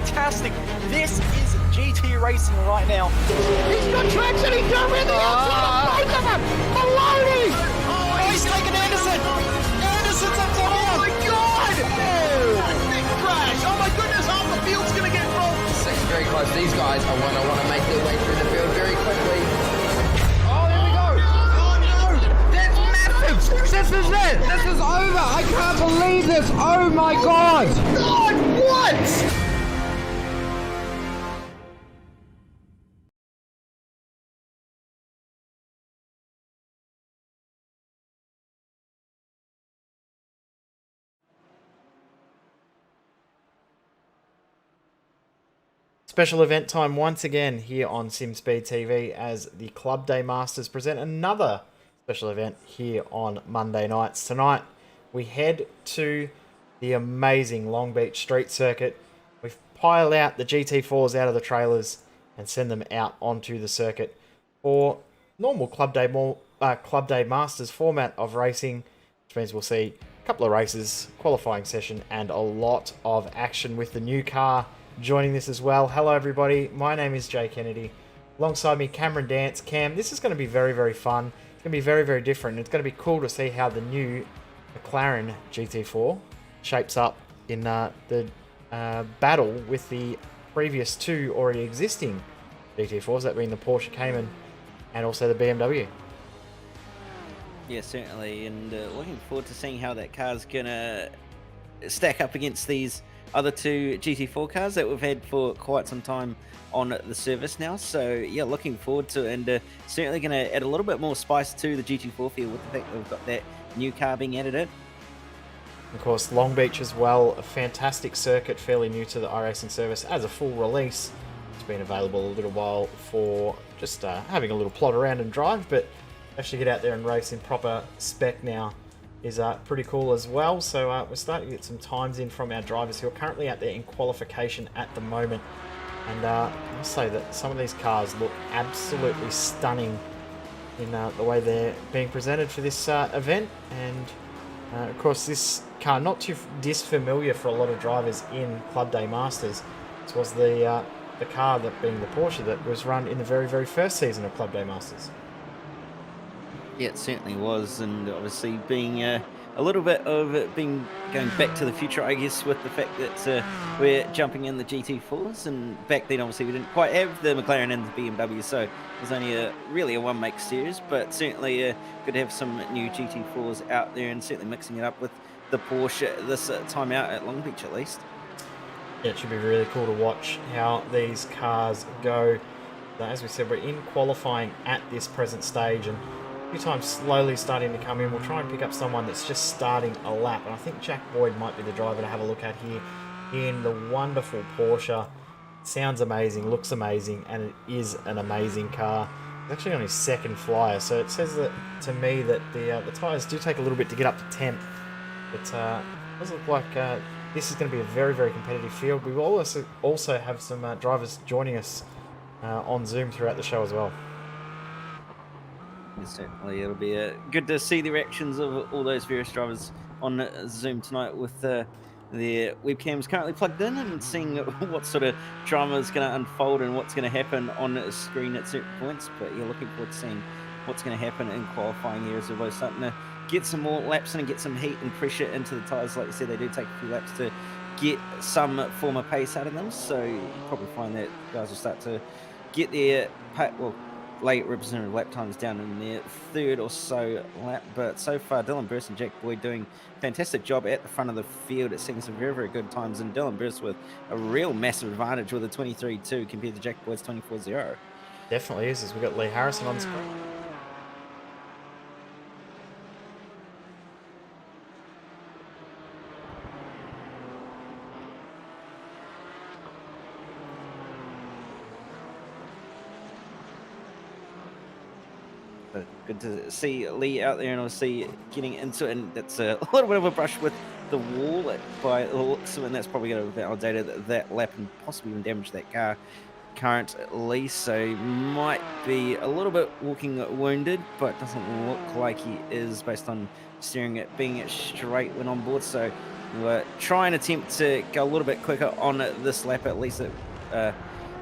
fantastic. This is GT racing right now. He's got traction, he's got really outside of both of them! Maloney! Oh, he's taken Anderson! Anderson's up top here! Oh my god! Oh, big crash! Oh my goodness, half the field's gonna get rolled! This is very close. These guys are going to want to make their way through the field very quickly. Oh, here we go! Oh no! That's massive! This is it! This is over! I can't believe this! Oh my god! God, what? Special event time once again here on SimSpeed TV as the Club Day Masters present another special event here on Monday nights. Tonight we head to the amazing Long Beach Street Circuit. We pile out the GT4s out of the trailers and send them out onto the circuit for normal Club Day Masters format of racing, which means we'll see a couple of races, qualifying session, and a lot of action with the new car joining this as well. Hello everybody, my name is Jay Kennedy. Alongside me, Cameron Dance. Cam, this is going to be very, very fun. It's going to be very, very different. It's going to be cool to see how the new McLaren GT4 shapes up in the battle with the previous two already existing GT4s, that being the Porsche Cayman and also the BMW. Yeah, certainly, and looking forward to seeing how that car's going to stack up against these other two GT4 cars that we've had for quite some time on the service now. So yeah, looking forward to it, and certainly going to add a little bit more spice to the GT4 field with the fact that we've got that new car being added in. Of course, Long Beach as well, a fantastic circuit, fairly new to the iRacing service as a full release. It's been available a little while for just having a little plot around and drive, but actually get out there and race in proper spec now is pretty cool as well. So we're starting to get some times in from our drivers who are currently out there in qualification at the moment. And I must say that some of these cars look absolutely stunning in the way they're being presented for this event. And of course, this car, not too disfamiliar for a lot of drivers in Club Day Masters. This was the car, that being the Porsche, that was run in the very, very first season of Club Day Masters. Yeah, it certainly was, and obviously being a little bit of it being going back to the future, I guess, with the fact that we're jumping in the GT4s, and back then obviously we didn't quite have the McLaren and the BMW, so it was only really a one-make series, but certainly good to have some new GT4s out there, and certainly mixing it up with the Porsche this time out at Long Beach at least. Yeah, it should be really cool to watch how these cars go. As we said, we're in qualifying at this present stage, and time slowly starting to come in. We'll try and pick up someone that's just starting a lap, and I think Jack Boyd might be the driver to have a look at here in the wonderful Porsche. Sounds amazing, looks amazing, and it is an amazing car. It's actually on his second flyer, so it says that to me that the tyres do take a little bit to get up to 10th, but it does look like this is going to be a very, very competitive field. We will also have some drivers joining us on Zoom throughout the show as well. Yeah, certainly, it'll be good to see the reactions of all those various drivers on Zoom tonight with their webcams currently plugged in, and seeing what sort of drama is going to unfold and what's going to happen on the screen at certain points. But yeah, looking forward to seeing what's going to happen in qualifying here as we're both starting to get some more laps in and get some heat and pressure into the tyres. Like you said, they do take a few laps to get some form of pace out of them, so you'll probably find that guys will start to get their late representative lap times down in their third or so lap. But so far, Dylan BIRSE and Jack Boyd doing a fantastic job at the front of the field. It's seeing some very, very good times, and Dylan BIRSE with a real massive advantage with a 23.2 compared to Jack Boyd's 24.0. Definitely is, as we've got Lee Harrison on screen. Good to see Lee out there, and obviously getting into it, and that's a little bit of a brush with the wall by the looks of it, and that's probably going to validate that lap and possibly even damage that car currently. So might be a little bit walking wounded, but doesn't look like he is based on steering it being straight when on board. So We'll try and attempt to go a little bit quicker on this lap. At least it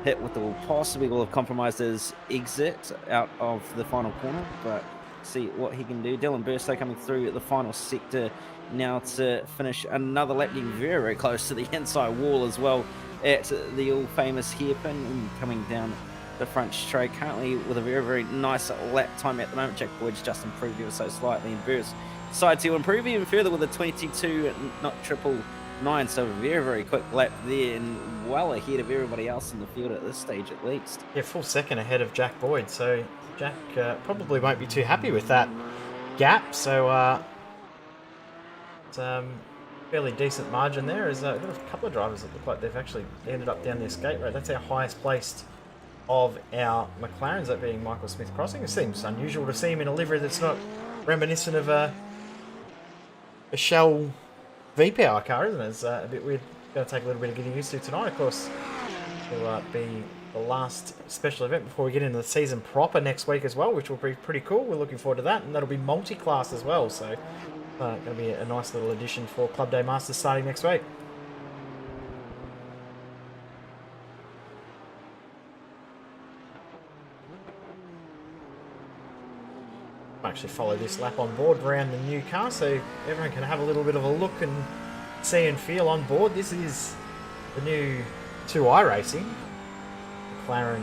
hit with the will possibly will have compromised his exit out of the final corner, but see what he can do. Dylan Burstow coming through the final sector now to finish another lap, getting very, very close to the inside wall as well at the all famous hairpin, and coming down the front straight currently with a very, very nice lap time at the moment. Jack Boyd's just improved ever so slightly, and Burst decided to improve even further with a 22, not triple 9, so very, very quick lap there, and well ahead of everybody else in the field at this stage at least. Yeah, full second ahead of Jack Boyd, so Jack probably won't be too happy with that gap, so it's fairly decent margin there. There's got a couple of drivers that look like they've actually ended up down their skate road. That's our highest placed of our McLarens, that being Michael Smith Crossing. It seems unusual to see him in a livery that's not reminiscent of a Shell V-Power car, isn't it? It's a bit weird. Going to take a little bit of getting used to tonight, of course. Will be the last special event before we get into the season proper next week as well, which will be pretty cool. We're looking forward to that, and that'll be multi-class as well, so going to be a nice little addition for Club Day Masters starting next week. I'll actually follow this lap on board around the new car so everyone can have a little bit of a look and see and feel on board. This is the new 2 iRacing McLaren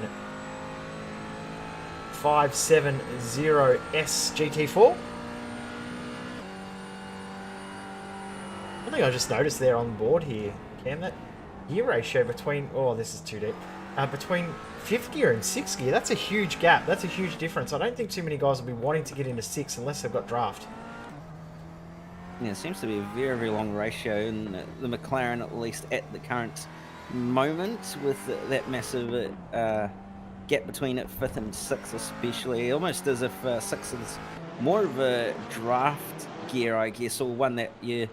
570S GT4. I think I just noticed there on board here, Cam, that gear ratio between, oh, this is too deep, between 5th gear and 6th gear, that's a huge gap. That's a huge difference. I don't think too many guys will be wanting to get into 6 unless they've got draft. Yeah, it seems to be a very, very long ratio in the McLaren, at least at the current moment, with that massive gap between 5th and 6th especially. Almost as if 6th is more of a draft gear, I guess, or one that you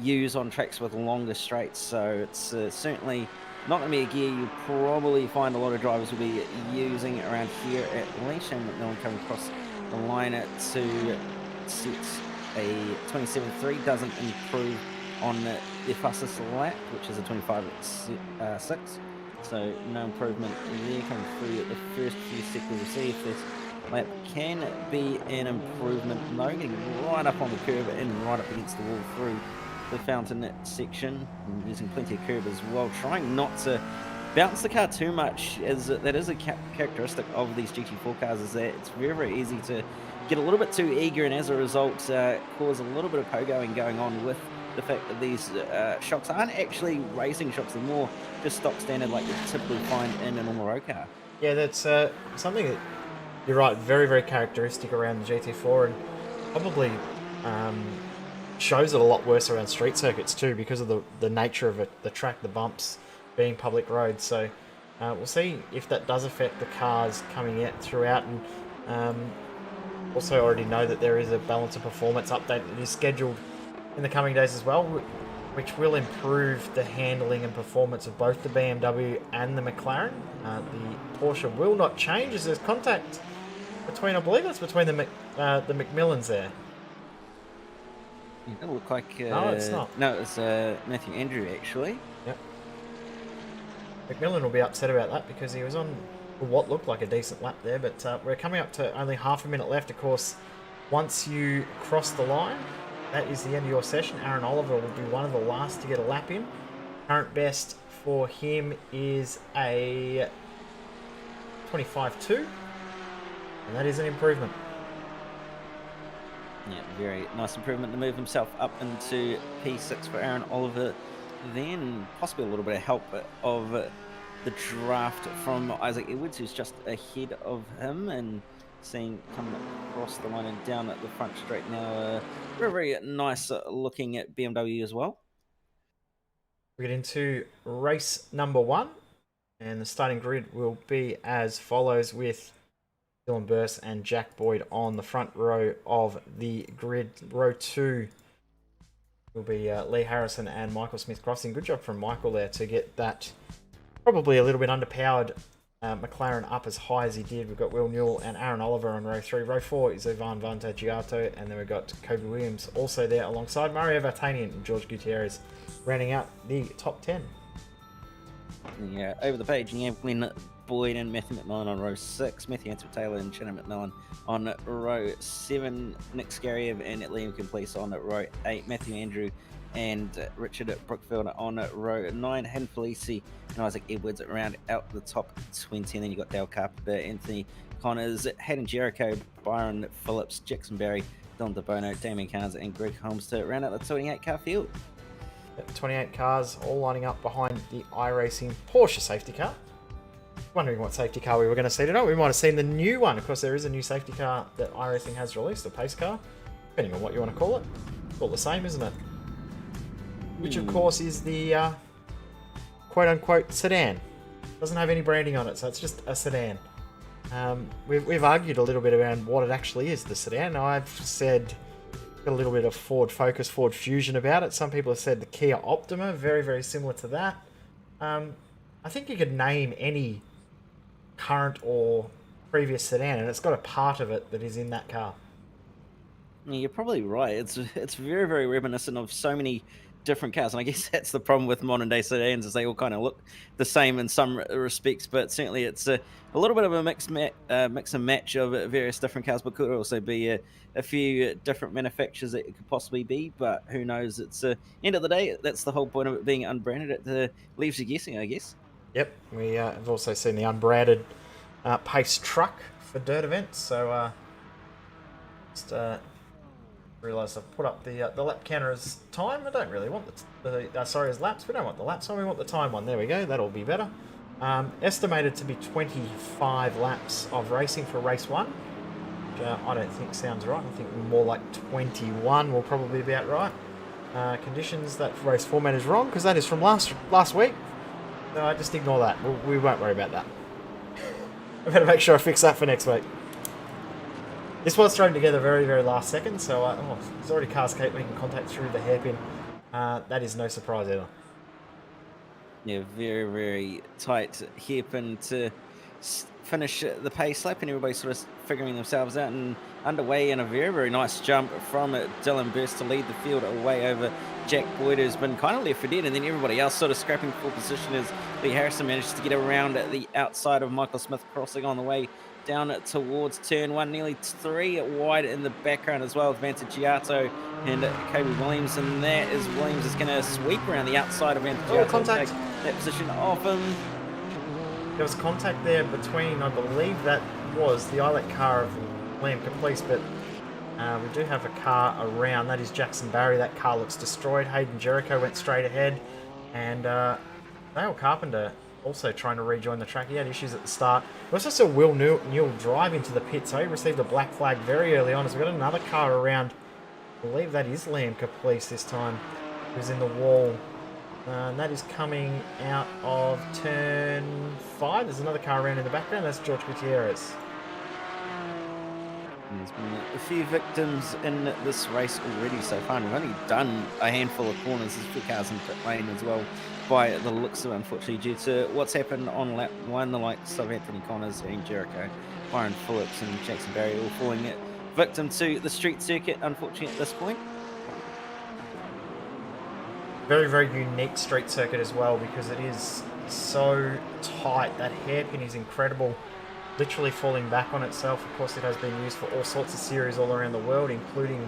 use on tracks with longer straights. So it's certainly not going to be a gear you probably find a lot of drivers will be using around here at LEIGH. And McMillan coming across the line to set a 27.3, doesn't improve on the fastest lap, which is a 25.6. So no improvement there coming through the first few sectors. We'll see if this lap can be an improvement though, getting right up on the curb and right up against the wall through the fountain section, and using plenty of curb as well, trying not to bounce the car too much, as that is a characteristic of these GT4 cars, is that it's very, very easy to get a little bit too eager, and as a result cause a little bit of pogoing going on, with the fact that these shocks aren't actually racing shocks, they're more just stock standard like you typically find in a normal road car. Yeah, that's something that, you're right, very, very characteristic around the GT4, and probably shows it a lot worse around street circuits too, because of the nature of it, the track, the bumps being public roads. So we'll see if that does affect the cars coming out throughout, and also already know that there is a balance of performance update that is scheduled in the coming days as well, which will improve the handling and performance of both the BMW and the McLaren. The Porsche will not change, as there's contact between, I believe it's between the McMillans there. It looked like... no, it's not. No, it's Matthew Andrew, actually. Yep. McMillan will be upset about that, because he was on what looked like a decent lap there, but we're coming up to only half a minute left. Of course, once you cross the line, that is the end of your session. Aaron Oliver will be one of the last to get a lap in. Current best for him is a 25.2, and that is an improvement. Yeah, very nice improvement to move himself up into P6 for Aaron Oliver. Then possibly a little bit of help of the draft from Isaac Edwards, who's just ahead of him, and seeing come across the line and down at the front straight now. Very, very nice looking at BMW as well. We get into race number 1, and the starting grid will be as follows, with Dylan Birse and Jack Boyd on the front row of the grid. Row 2 will be Lee Harrison and Michael Smith Crossing. Good job from Michael there to get that probably a little bit underpowered McLaren up as high as he did. We've got Will Newell and Aaron Oliver on row 3. Row 4 is Ivan Vantagiato, and then we've got Kobe Williams also there alongside Mario Vartanian and George Gutierrez, rounding out the top 10. Yeah, over the page, you have Glenn Boyd and Matthew McMillan on row 6, Matthew Ansel Taylor and Shannon McMillan on row 7, Nick SKARAJEW and Liam Complete on row 8, Matthew Andrew and Richard Brookfield on row 9, Hayden Felici and Isaac Edwards round out the top 20, and then you've got Dale Carpenter, Anthony Connors, Hayden Jericho, Byron Phillips, Jackson Barry, Don DeBono, Damien Carnes and Greg Holmes to round out the 28 car field. 28 cars all lining up behind the iRacing Porsche safety car. Wondering what safety car we were going to see tonight. We might have seen the new one. Of course, there is a new safety car that iRacing has released, a pace car, depending on what you want to call it. It's all the same, isn't it? Which, of course, is the quote-unquote sedan. Doesn't have any branding on it, so it's just a sedan. We've argued a little bit around what it actually is, the sedan. I've said got a little bit of Ford Focus, Ford Fusion about it. Some people have said the Kia Optima, very, very similar to that. I think you could name any current or previous sedan, and it's got a part of it that is in that car. Yeah, you're probably right. It's very, very reminiscent of so many different cars, and I guess that's the problem with modern day sedans, is they all kind of look the same in some respects, but certainly it's a little bit of a mix and match of various different cars, but could also be a few different manufacturers that it could possibly be, but who knows. It's end of the day, that's the whole point of it being unbranded. It leaves you guessing, I guess. Yep, we have also seen the unbranded pace truck for dirt events, so just realised I've put up the lap counter as time. I don't really want as laps. We don't want the laps one, we want the time one. There we go, that'll be better. Estimated to be 25 laps of racing for race 1, which I don't think sounds right. I think more like 21 will probably be about right. Conditions, that race format is wrong, because that is from last week. So I just ignore that. We won't worry about that. I better make sure I fix that for next week. This was thrown together very, very last second, so there's already cars making contact through the hairpin. That is no surprise either. Yeah, very, very tight hairpin to finish the pace lap, and everybody sort of figuring themselves out and underway, in a very, very nice jump from Dylan Birse to lead the field away over Jack Boyd, who's been kind of left for dead, and then everybody else sort of scrapping for position as Lee Harrison manages to get around at the outside of Michael Smith, crossing on the way down towards turn 1, nearly 3 wide in the background as well, with Vantagiato and Kobe Williams, and that is Williams is going to sweep around the outside of Vantagiato. Contact. Take that position off him. There was contact there between, I believe that was the ILEC car of Liam Caplice, but we do have a car around. That is Jackson Barry. That car looks destroyed. Hayden Jericho went straight ahead, and Dale Carpenter also trying to rejoin the track. He had issues at the start. We also saw Will Newell drive into the pit, so he received a black flag very early on. As we've got another car around. I believe that is Liam Caplice this time, who's in the wall. And that is coming out of turn 5. There's another car around in the background. That's George Gutierrez. There's been a few victims in this race already so far. We've only done a handful of corners. There's 2 cars in pit lane as well, by the looks of it, unfortunately, due to what's happened on lap 1. The likes of Anthony Connors and Jericho, Byron Phillips and Jackson Barry all falling victim to the street circuit, unfortunately, at this point. Very, very unique street circuit as well, because it is so tight. That hairpin is incredible, literally falling back on itself. Of course, it has been used for all sorts of series all around the world, including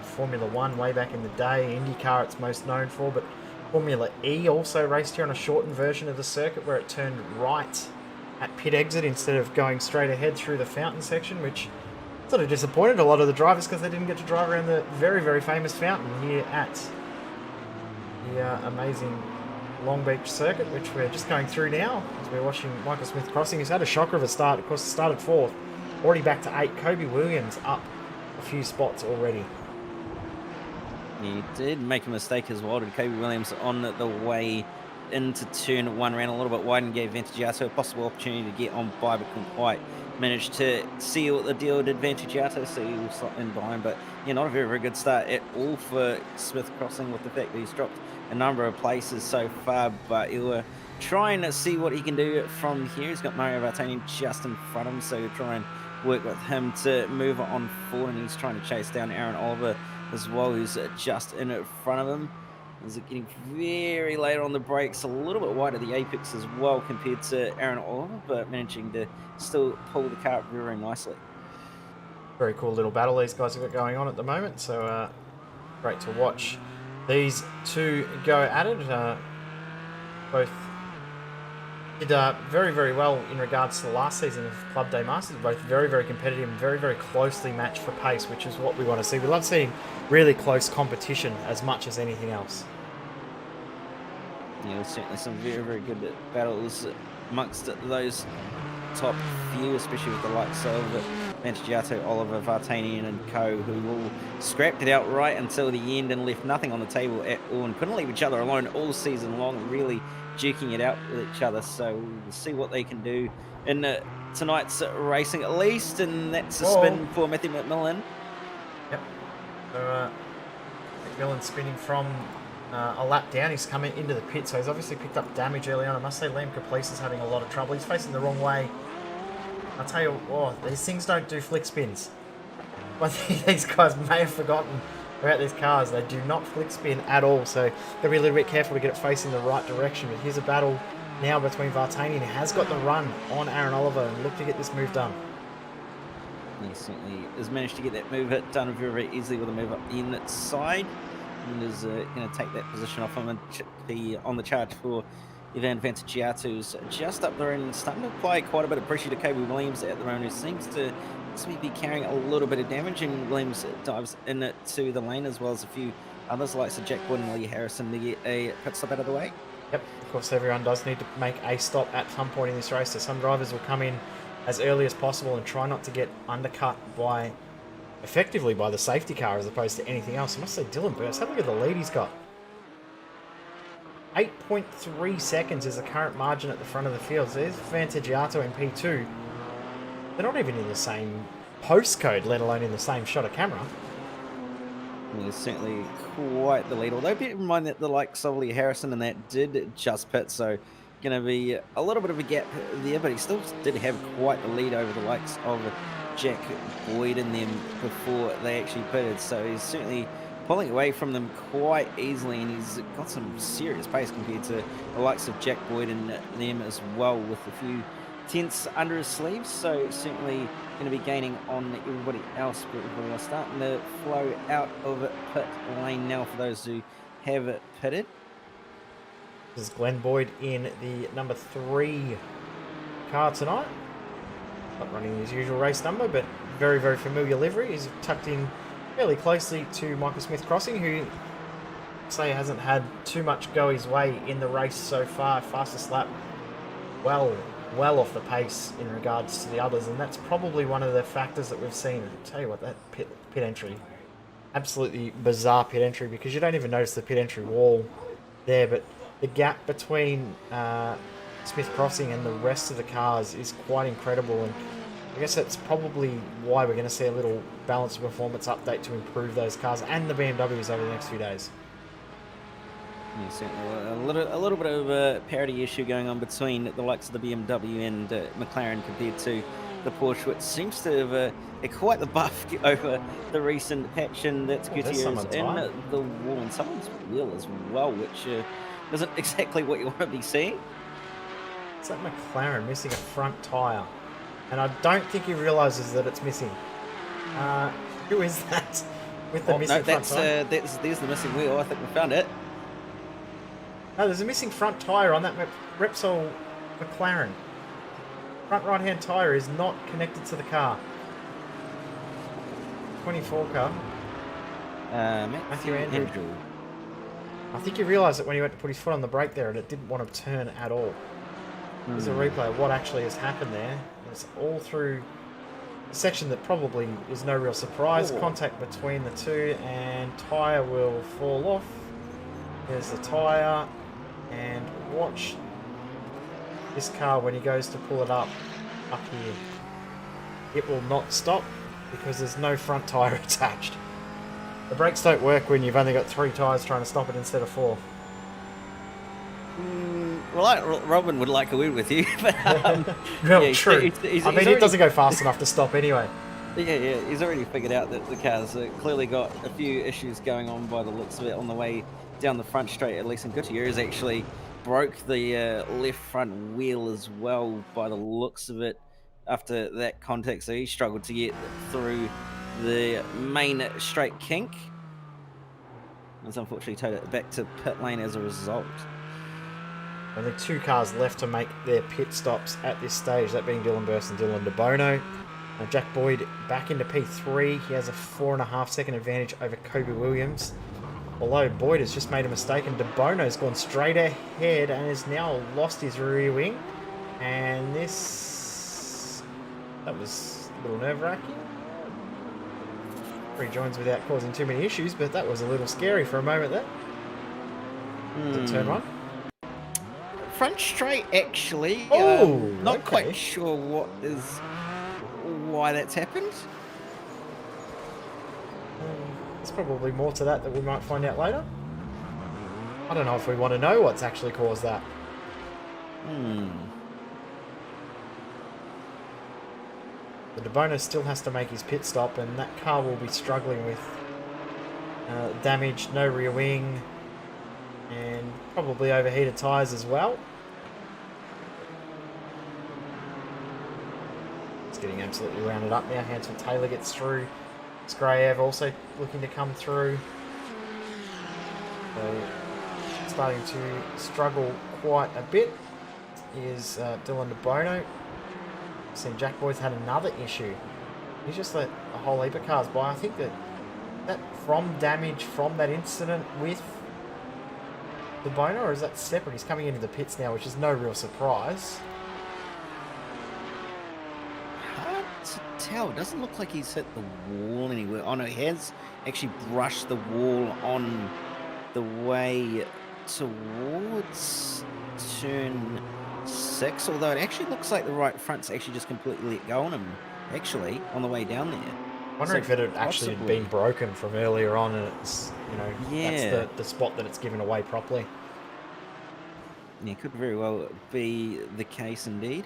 Formula 1 way back in the day, IndyCar it's most known for, but Formula E also raced here on a shortened version of the circuit where it turned right at pit exit instead of going straight ahead through the fountain section, which sort of disappointed a lot of the drivers because they didn't get to drive around the very, very famous fountain here at the amazing Long Beach circuit, which we're just going through now as we're watching Michael Smith crossing. He's had a shocker of a start. Of course, it started 4th, already back to 8. Kobe Williams up a few spots already. He did make a mistake as well. Did Kobe Williams on the way into turn 1, ran a little bit wide and gave Vantagiato a possible opportunity to get on by, but couldn't quite managed to seal the deal at Advantage Auto, so he was slightly in behind. But yeah, not a very, very good start at all for Smith Crossing, with the fact that he's dropped a number of places so far. But he'll try and see what he can do from here. He's got Mario Vartani just in front of him, so he'll try and work with him to move on forward. And he's trying to chase down Aaron Oliver as well, who's just in front of him. Is it getting very late on the brakes, a little bit wide of the apex as well compared to Aaron Oliver, but managing to still pull the car up very, very nicely. Very cool little battle these guys have got going on at the moment, so great to watch these two go at it. Both did very, very well in regards to the last season of Club Day Masters. Both very, very competitive and very, very closely matched for pace, which is what we want to see. We love seeing really close competition as much as anything else. Yeah, there's certainly some very, very good battles amongst those top few, especially with the likes of Mangiato, Oliver, Vartanian and co, who all scrapped it out right until the end and left nothing on the table at all, and couldn't leave each other alone all season long, really duking it out with each other. So we'll see what they can do in tonight's racing at least, and that's a spin for Matthew McMillan. Yep. So McMillan spinning from a lap down. He's coming into the pit, so he's obviously picked up damage early on. I must say Liam Caprice is having a lot of trouble. He's facing the wrong way. I'll tell you, these things don't do flick spins. One thing these guys may have forgotten about these cars, they do not flick spin at all, so gotta be a little bit careful to get it facing the right direction. But here's a battle now between Vartanian, who has got the run on Aaron Oliver, and look to get this move done. He certainly has managed to get that move done very, very easily with a move up the inside, and is going to take that position off him and be on the charge for Ivan Vantagiato, who's just up there and starting to apply quite a bit of pressure to Kobe Williams at the moment, who seems to be carrying a little bit of damage, and Williams dives into the lane, as well as a few others like Jack Wood and Lee Harrison to get a pit stop out of the way. Yep, of course everyone does need to make a stop at some point in this race, so some drivers will come in as early as possible and try not to get undercut effectively by the safety car as opposed to anything else. I must say, Dylan Birse, have a look at the lead he's got. 8.3 seconds is the current margin at the front of the field. So there's Vantagiato in P2. They're not even in the same postcode, let alone in the same shot of camera. Yeah, certainly quite the lead. Although bear in mind that the likes of Lee Harrison and that did just pit, so going to be a little bit of a gap there, but he still did have quite the lead over the likes of Jack Boyd and them before they actually pitted. So he's certainly pulling away from them quite easily, and he's got some serious pace compared to the likes of Jack Boyd and them as well, with a few tenths under his sleeves. So certainly going to be gaining on everybody else, but everybody else starting to flow out of pit lane now for those who have pitted. This is Glenn Boyd in the number 3 car tonight. Not running his usual race number, but very, very familiar livery. He's tucked in fairly closely to Michael Smith Crossing, who say hasn't had too much go his way in the race so far. Fastest lap, well off the pace in regards to the others, and that's probably one of the factors that we've seen. I'll tell you what, that pit entry, absolutely bizarre pit entry, because you don't even notice the pit entry wall there, but the gap between Smith Crossing and the rest of the cars is quite incredible, and I guess that's probably why we're going to see a little balance performance update to improve those cars and the BMWs over the next few days. Yeah, certainly a little bit of a parity issue going on between the likes of the BMW and McLaren compared to the Porsche, which seems to have quite the buff over the recent patch, and that's Gutierrez in the wall and someone's wheel as well, which isn't exactly what you want to be seeing. It's that McLaren missing a front tyre, and I don't think he realises that it's missing. Who is that with the missing front tyre? There's the missing wheel. I think we found it. No, there's a missing front tyre on that Repsol McLaren. Front right-hand tyre is not connected to the car. 24 car. Matthew Andrew. I think he realised it when he went to put his foot on the brake there, and it didn't want to turn at all. There's a replay of what actually has happened there. It's all through a section that probably is no real surprise. Contact between the two, and tyre will fall off. There's the tyre, and watch this car when he goes to pull it up here. it will not stop because there's no front tyre attached. The brakes don't work when you've only got 3 tyres trying to stop it instead of 4. Well, Robin would like a win with you, but Well, yeah, true. he's I mean, already, it doesn't go fast enough to stop anyway. Yeah, he's already figured out that the car's clearly got a few issues going on by the looks of it on the way down the front straight, at least. And Gutierrez actually broke the left front wheel as well by the looks of it after that contact, so he struggled to get through the main straight kink. Has unfortunately towed it back to pit lane as a result. Only 2 cars left to make their pit stops at this stage, that being Dylan BIRSE and Dylan De Bono. Jack Boyd back into P3. He has a 4.5 second advantage over Kobe Williams. Although Boyd has just made a mistake and De Bono's gone straight ahead and has now lost his rear wing. And that was a little nerve-wracking. Rejoins without causing too many issues, but that was a little scary for a moment there. Turn 1. Front straight, actually. Oh, not okay. quite sure why that's happened. There's probably more to that we might find out later. I don't know if we want to know what's actually caused that. The De Bono still has to make his pit stop, and that car will be struggling with damage, no rear wing, and probably overheated tyres as well. It's getting absolutely rounded up now. Hansel Taylor gets through. SKARAJEW also looking to come through. So starting to struggle quite a bit is Dylan De Bono. Seen Jack Boyd's had another issue. He's just let a whole heap of cars by. I think that from damage from that incident with De Bono, or is that separate? He's coming into the pits now, which is no real surprise. Hard to tell. It doesn't look like he's hit the wall anywhere. Oh no, he has actually brushed the wall on the way towards turn 6, although it actually looks like the right front's actually just completely let go on him, actually, on the way down there. Wondering if it had actually been broken from earlier on, and it's, you know, that's the spot that it's given away properly. Yeah, could very well be the case indeed.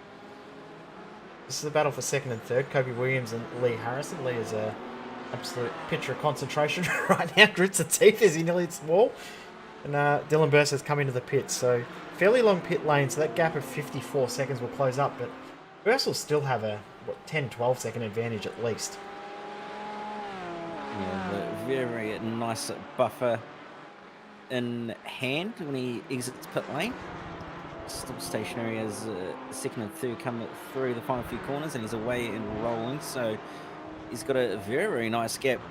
This is a battle for 2nd and 3rd. Kobe Williams and Leigh Harrison. Leigh is a absolute picture of concentration right now. Grits the teeth as he nearly hits the wall. And Dylan BIRSE has come into the pits, so fairly long pit lane, so that gap of 54 seconds will close up, but BIRSE will still have a 10-12 second advantage at least. Yeah, the very nice buffer in hand when he exits pit lane. Still stationary as 2nd and 3rd come through the final few corners, and he's away and rolling, so he's got a very nice gap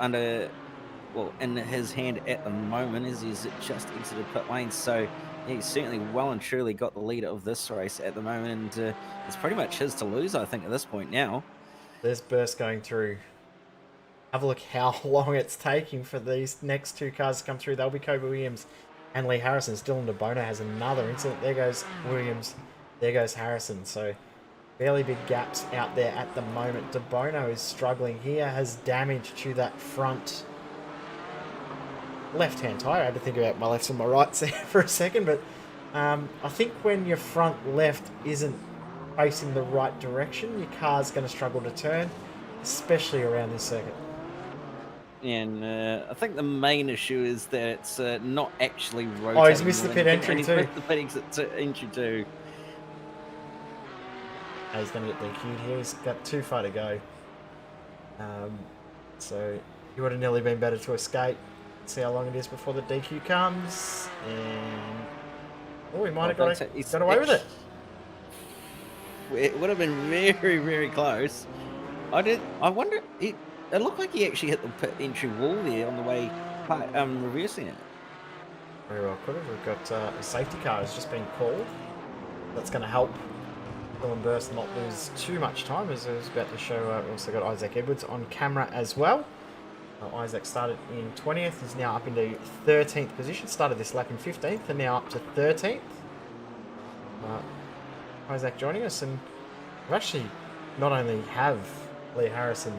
in his hand at the moment as he's just exited pit lane. So he's certainly well and truly got the lead of this race at the moment, and it's pretty much his to lose, I think, at this point now. There's BIRSE going through. Have a look how long it's taking for these next 2 cars to come through. They'll be Kobe Williams and Leigh Harrison. Dylan De Bono has another incident. There goes Williams. There goes Harrison. So fairly big gaps out there at the moment. De Bono is struggling here. Has damage to that front left-hand tyre. I had to think about my lefts and my rights there for a second, but I think when your front left isn't facing the right direction, your car's going to struggle to turn, especially around this circuit. And I think the main issue is that it's not actually rotating. Oh, he's missed the pit entry too. He's missed the pit exit entry too. He's going to get DQ'd here. He's got too far to go. So he would have nearly been better to escape. See how long it is before the DQ comes. And oh, he might have got away with it. It would have been very, very close. I wonder. It looked like he actually hit the pit entry wall there on the way, reversing it. Very well could have. We've got a safety car has just been called. That's going to help Dylan BIRSE not lose too much time, as I was about to show. We also got Isaac Edwards on camera as well. Isaac started in 20th, is now up into 13th position. Started this lap in 15th and now up to 13th. Isaac joining us, and we actually not only have Lee Harrison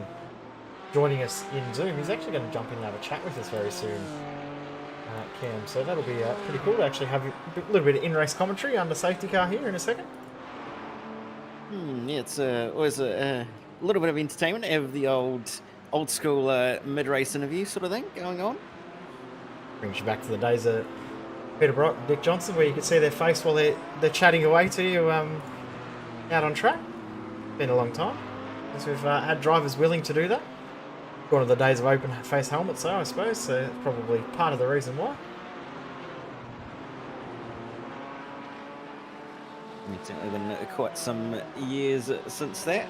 joining us in Zoom. He's actually going to jump in and have a chat with us very soon, Cam. So that'll be pretty cool to actually have a little bit of in-race commentary under safety car here in a second. Yeah, it's always a little bit of entertainment. Have the old school mid-race interview sort of thing going on. Brings you back to the days of Peter Brock, Dick Johnson, where you could see their face while they're chatting away to you out on track. Been a long time since we've had drivers willing to do that. One of the days of open face helmets, though, I suppose, so it's probably part of the reason why. It's only been quite some years since that.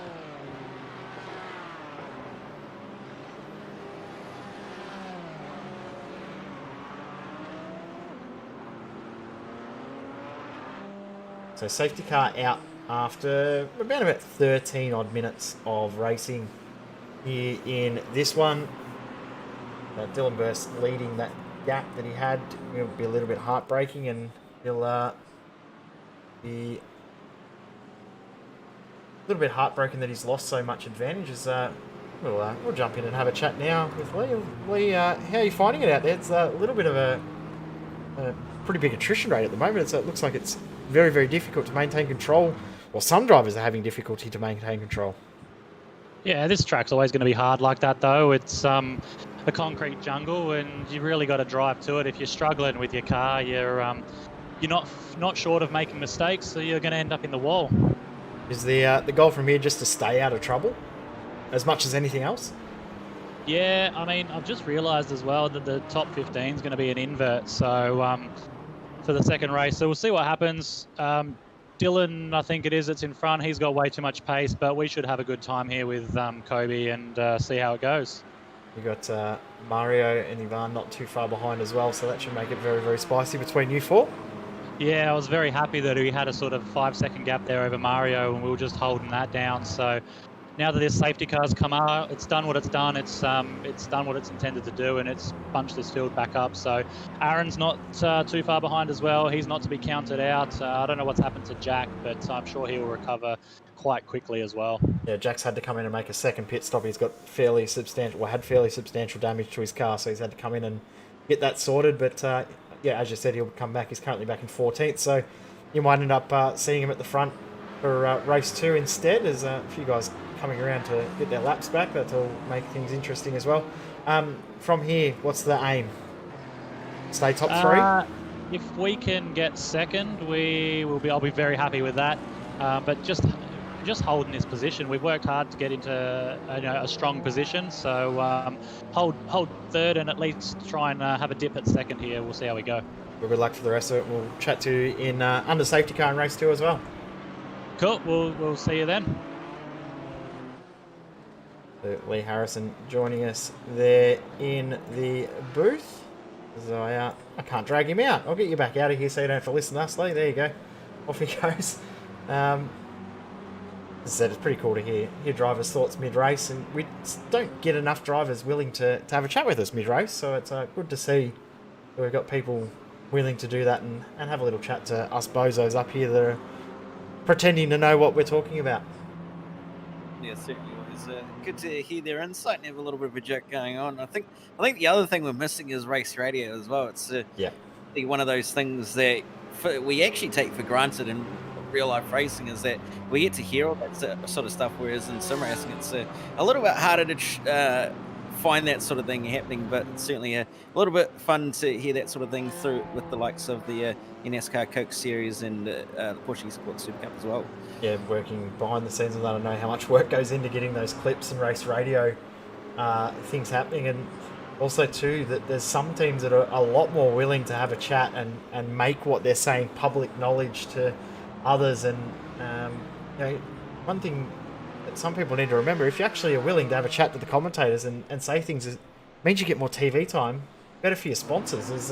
So safety car out after about 13 odd minutes of racing here in this one. Dylan Birse leading that gap that he had. It'll be a little bit heartbreaking, and he'll be a little bit heartbroken that he's lost so much advantage. As we'll jump in and have a chat now with Lee. Lee, how are you finding it out there? It's a little bit of a pretty big attrition rate at the moment. It looks like it's very, very difficult to maintain control. Well, some drivers are having difficulty to maintain control. Yeah, this track's always going to be hard like that, though. It's a concrete jungle, and you really got to drive to it. If you're struggling with your car, you're not short of making mistakes, so you're going to end up in the wall. Is the goal from here just to stay out of trouble, as much as anything else? Yeah, I mean, I've just realised as well that the top 15 is going to be an invert, so for the second race, so we'll see what happens. Dylan, I think it is, it's in front. He's got way too much pace, but we should have a good time here with Kobe and see how it goes. You got Mario and Ivan not too far behind as well, so that should make it very, very spicy between you four. Yeah, I was very happy that we had a sort of 5-second gap there over Mario, and we were just holding that down. So now that this safety car's come out, it's done what it's done. It's done what it's intended to do, and it's bunched this field back up. So Aaron's not too far behind as well. He's not to be counted out. I don't know what's happened to Jack, but I'm sure he will recover quite quickly as well. Yeah, Jack's had to come in and make a second pit stop. He's got fairly substantial damage to his car, so he's had to come in and get that sorted. But yeah, as you said, he'll come back. He's currently back in 14th, so you might end up seeing him at the front for race 2 instead. There's a few guys coming around to get their laps back. That'll make things interesting as well. From here, what's the aim? Stay top 3? If we can get second, I'll be very happy with that. But just holding this position, we've worked hard to get into a strong position. So hold third and at least try and have a dip at second here. We'll see how we go. Well, good luck for the rest of it. We'll chat to you in under safety car in race 2 as well. Cool. We'll see you then. Lee Harrison joining us there in the booth. So I can't drag him out. I'll get you back out of here so you don't have to listen to us, Lee. There you go. Off he goes. As I said, it's pretty cool to hear drivers' thoughts mid-race, and we don't get enough drivers willing to have a chat with us mid-race, so it's good to see that we've got people willing to do that and have a little chat to us bozos up here that are pretending to know what we're talking about. Yeah, certainly was good to hear their insight and have a little bit of a joke going on. I think the other thing we're missing is race radio as well. It's one of those things that we actually take for granted in real life racing, is that we get to hear all that sort of stuff, whereas in sim racing it's a little bit harder to find that sort of thing happening, but it's certainly a little bit fun to hear that sort of thing through with the likes of the NASCAR Coke Series and the Porsche Sport Super Cup as well. Yeah, working behind the scenes, and I don't know how much work goes into getting those clips and race radio things happening, and also too that there's some teams that are a lot more willing to have a chat and make what they're saying public knowledge to others. And one thing that some people need to remember, if you actually are willing to have a chat to the commentators and say things, it means you get more TV time, better for your sponsors. Is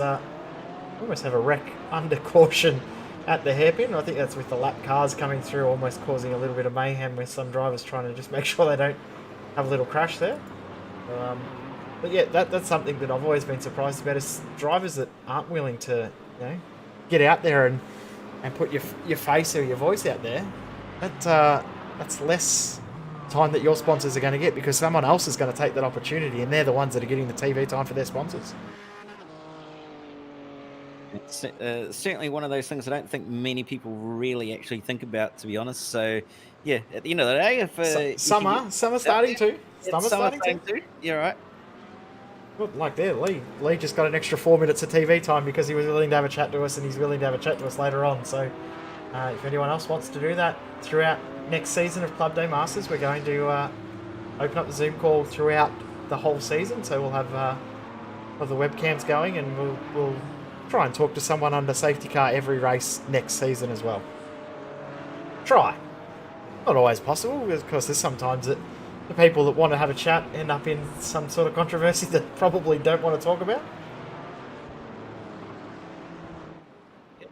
almost have a wreck under caution at the hairpin. I think that's with the lap cars coming through, almost causing a little bit of mayhem with some drivers trying to just make sure they don't have a little crash there. But yeah, that's something that I've always been surprised about, is drivers that aren't willing to get out there and put your face or your voice out there. That's less time that your sponsors are going to get, because someone else is going to take that opportunity, and they're the ones that are getting the TV time for their sponsors. It's certainly one of those things I don't think many people really actually think about, to be honest. So, yeah, at the end of the day, if Some are starting to. Some are starting to. You're right. Well, like there, Lee just got an extra 4 minutes of TV time because he was willing to have a chat to us, and he's willing to have a chat to us later on. So, if anyone else wants to do that throughout next season of Club Day Masters, we're going to open up the Zoom call throughout the whole season. So we'll have the webcams going, and we'll try and talk to someone under safety car every race next season as well. Try. Not always possible, because there's sometimes that the people that want to have a chat end up in some sort of controversy that probably don't want to talk about.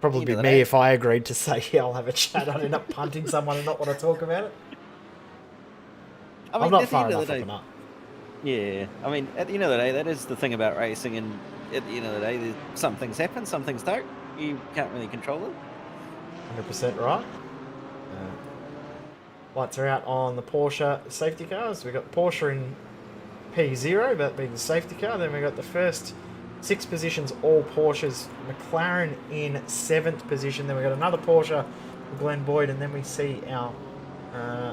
Probably be me if I agreed to say, yeah, I'll have a chat. I'd end up punting someone and not want to talk about it. I mean, I'm not far enough up and up. Yeah, I mean, at the end of the day, that is the thing about racing, and at the end of the day, some things happen, some things don't. You can't really control them. 100% right. Lights are out on the Porsche safety cars. We've got Porsche in P0, that being the safety car. Then we've got the first 6 positions, all Porsches. McLaren in 7th position. Then we've got another Porsche, Glenn Boyd. And then we see our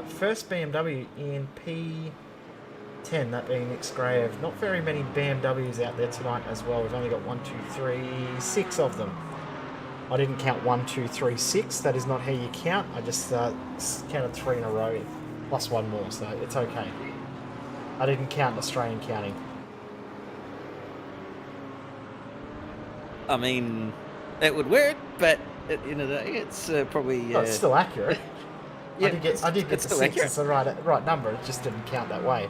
first BMW in P10, that being ex-SKARAJEW. Not very many BMWs out there tonight as well. We've only got 1, 2, 3, 6 of them. I didn't count 1, 2, 3, 6. That is not how you count. I just counted 3 in a row, plus 1 more, so it's okay. I didn't count Australian counting. I mean, it would work, but at the end of the day, it's probably... Well, it's still accurate. Yeah, I did get to 6. Accurate. It's the right number. It just didn't count that way.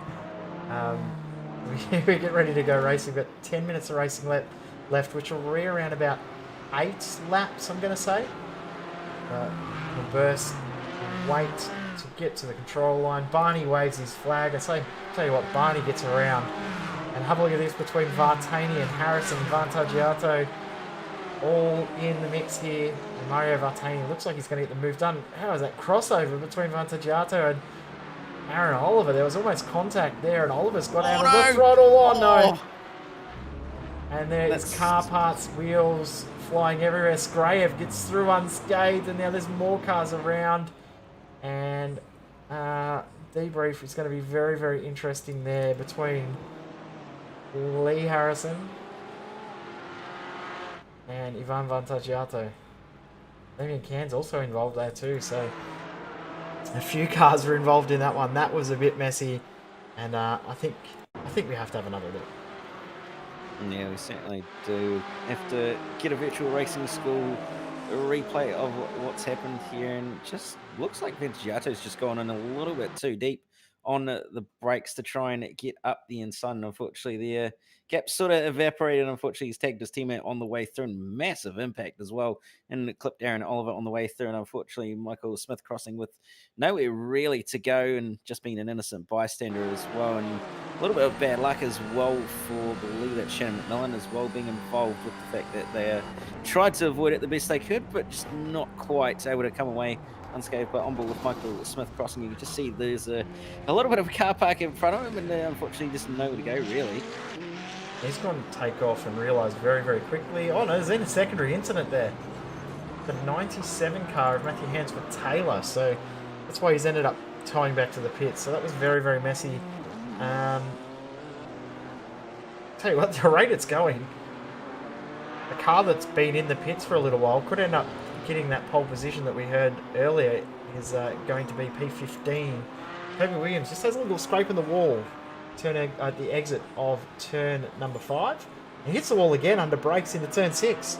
We get ready to go racing. We've got 10 minutes of racing left, which will be around about 8 laps, I'm going to say. We'll BIRSE, wait to get to the control line. Barney waves his flag. Tell you what, Barney gets around. And have a look at this between Vartani and Harrison. Vantaggiato all in the mix here. And Mario Vartani looks like he's going to get the move done. How is that crossover between Vantaggiato and Aaron Oliver? There was almost contact there, and Oliver's got out of the throttle. Oh, no. And there's car parts, wheels flying everywhere. SKARAJEW gets through unscathed, and now there's more cars around. And debrief is going to be very, very interesting there between Lee Harrison and Ivan Vantaggiato. Damien Cairns also involved there too, so a few cars were involved in that one. That was a bit messy, and I think we have to have another look. Yeah, we certainly do have to get a virtual racing school replay of what's happened here, and just looks like Vantaggiato's just gone in a little bit too deep on the brakes to try and get up the inside. And unfortunately, the gap sort of evaporated. Unfortunately, he's tagged his teammate on the way through, and massive impact as well, and it clipped Aaron Oliver on the way through. And unfortunately, Michael Smith crossing with nowhere really to go, and just being an innocent bystander as well. And a little bit of bad luck as well for, I believe that Shannon McMillan as well, being involved with the fact that they tried to avoid it the best they could, but just not quite able to come away unscathed. But on board with Michael Smith crossing, you can just see there's a little bit of a car park in front of him, and unfortunately just nowhere to go really. He's going to take off and realise very, very quickly. Oh no, there's been a secondary incident there. The 97 car of Matthew Hansford-Taylor, so that's why he's ended up towing back to the pits. So that was very, very messy. Tell you what, the rate it's going, a car that's been in the pits for a little while could end up getting that pole position that we heard earlier is going to be P15. Toby Williams just has a little scrape in the wall at the exit of turn number 5. He hits the wall again under brakes into turn 6.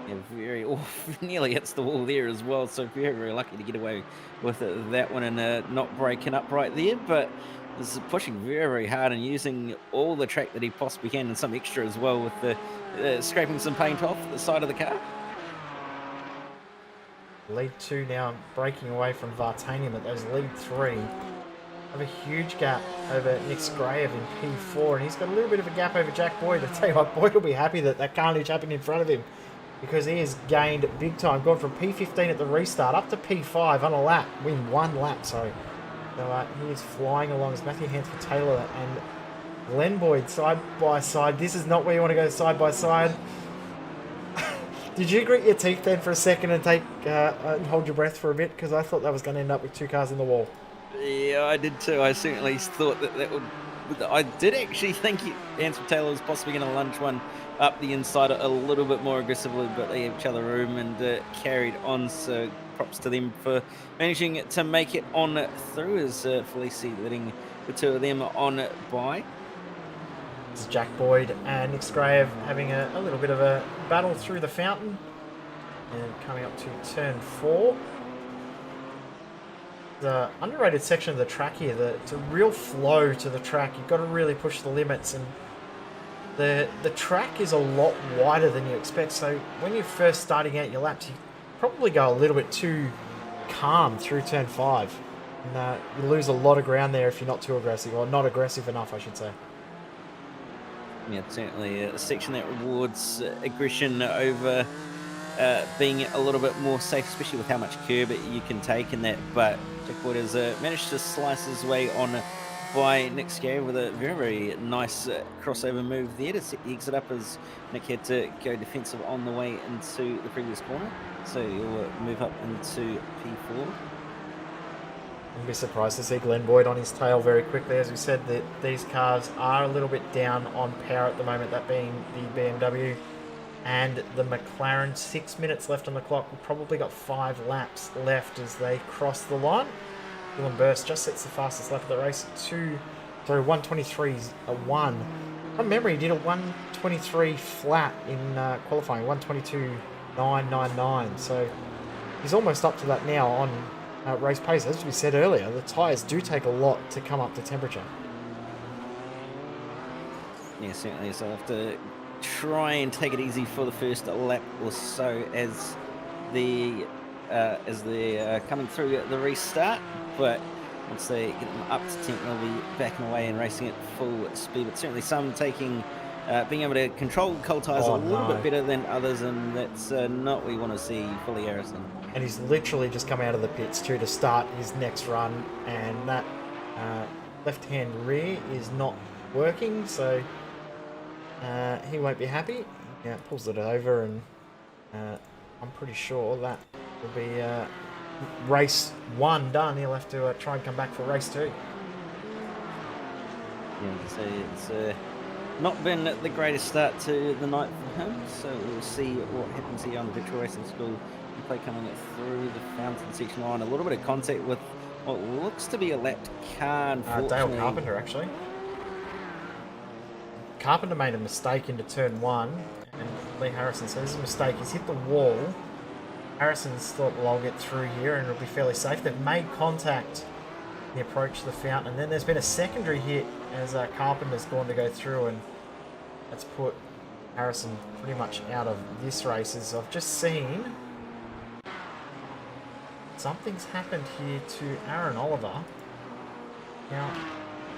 Yeah, nearly hits the wall there as well. So very, very lucky to get away with that one and not breaking up right there. But this is pushing very, very hard and using all the track that he possibly can, and some extra as well with the scraping some paint off the side of the car. Lead 2 now breaking away from Vartanian, but those lead 3 have a huge gap over Nick SKARAJEW in P4, and he's got a little bit of a gap over Jack Boyd. I'll tell you what, Boyd will be happy that carnage happened in front of him, because he has gained big time, gone from P15 at the restart up to P5 on a lap, win 1 lap, sorry, So he is flying along as Matthew Hansford-Taylor and Glenn Boyd side by side. This is not where you want to go side by side. Did you grit your teeth then for a second and take and hold your breath for a bit? Because I thought that was going to end up with 2 cars in the wall. Yeah, I did too. I certainly thought that would. I did actually think Hansford-Taylor was possibly going to lunge one up the inside a little bit more aggressively, but they gave each other room and carried on. So props to them for managing to make it on through, as Felici letting the 2 of them on by. This is Jack Boyd and Nick SKARAJEW having a little bit of a battle through the fountain. And coming up to turn 4. The underrated section of the track here, it's a real flow to the track. You've got to really push the limits, and the track is a lot wider than you expect. So when you're first starting out your laps, you probably go a little bit too calm through turn 5. And you lose a lot of ground there if you're not too aggressive, or not aggressive enough, I should say. Yeah, certainly a section that rewards aggression over being a little bit more safe, especially with how much curb you can take in that. But Jack Boyd has managed to slice his way on by Nick SKARAJEW with a very, very nice crossover move there to set the exit up, as Nick had to go defensive on the way into the previous corner. So he'll move up into P4. I'd be surprised to see Glenn Boyd on his tail very quickly. As we said, that these cars are a little bit down on power at the moment, that being the BMW and the McLaren. 6 minutes left on the clock. We've probably got 5 laps left as they cross the line. BIRSE just sets the fastest lap of the race to 1:23.1. From memory, he did a 1:23 flat in qualifying, 1:22.999. So he's almost up to that now on race pace. As we said earlier, the tyres do take a lot to come up to temperature. Yeah, certainly. So I'll have to try and take it easy for the first lap or so as they're coming through the restart. But once they get them up to temp, they'll be backing away and racing at full speed. But certainly some taking, being able to control cold tyres a little bit better than others, and that's not what we want to see for Harrison. And he's literally just come out of the pits too to start his next run, and that left-hand rear is not working, so he won't be happy. Yeah, pulls it over, and I'm pretty sure that will be race 1 done. He'll have to try and come back for race 2. Yeah, so it's not been the greatest start to the night for him, so we'll see what happens here on the Virtual Racing School play coming through the fountain section line. A little bit of contact with what looks to be a lapped car, unfortunately. Dale Carpenter, actually. Carpenter made a mistake into turn 1, and Lee Harrison, so this is a mistake. He's hit the wall. Harrison's thought, well, I'll get through here and it'll be fairly safe. They've made contact in the approach to the fountain, and then there's been a secondary hit as Carpenter's gone to go through, and that's put Harrison pretty much out of this race. As I've just seen, something's happened here to Aaron Oliver. Now,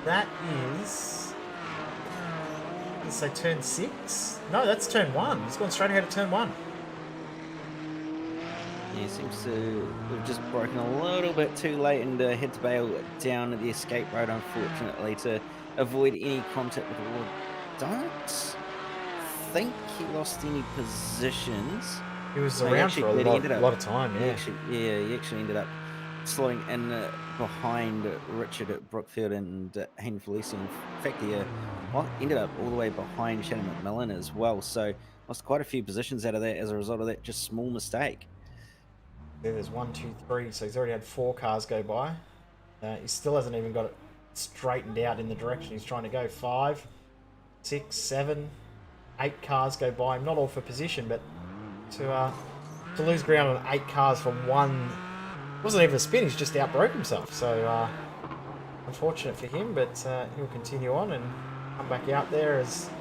that is, let's say turn 6? No, that's turn 1. He's gone straight ahead of turn 1. Yeah, seems to have just broken a little bit too late and had to bail down the escape road, unfortunately, to avoid any contact with the wall. Don't think he lost any positions. He was around for a lot of time, yeah. He actually ended up slotting in behind Richard Brookfield and Hayden Felici. In fact, he ended up all the way behind Shannon McMillan as well. So lost quite a few positions out of that as a result of that just small mistake. Yeah, there's 1, 2, 3, so he's already had 4 cars go by. He still hasn't even got it straightened out in the direction he's trying to go. 5, 6, 7, 8 cars go by him. Not all for position, but to lose ground on 8 cars from one, wasn't even a spin, he's just outbroke himself. So unfortunate for him, but he'll continue on and come back out there as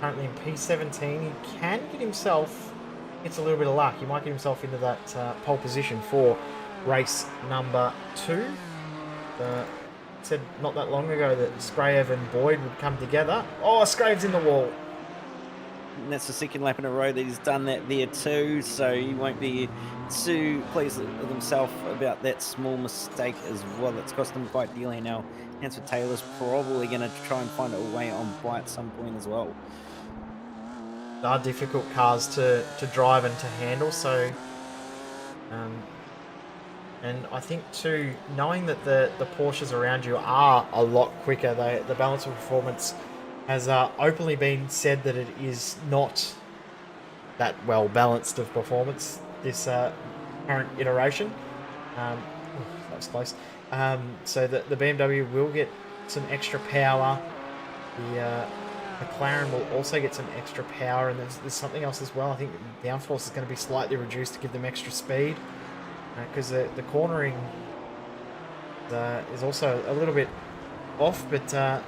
currently in P17. He can get himself, it's a little bit of luck, he might get himself into that pole position for race number 2. Said not that long ago that SKARAJEW and Boyd would come together. Oh, SKARAJEW's in the wall. And that's the second lap in a row that he's done that there too, so he won't be too pleased with himself about that small mistake as well. It's cost him quite dearly now. Hansford Taylor's probably going to try and find a way on by at some point as well. They are difficult cars to drive and to handle, so and I think too, knowing that the Porsches around you are a lot quicker, the balance of performance has openly been said that it is not that well balanced of performance this current iteration. That was close. So the BMW will get some extra power. The McLaren will also get some extra power, and there's something else as well. I think the downforce is going to be slightly reduced to give them extra speed, because the cornering is also a little bit off, but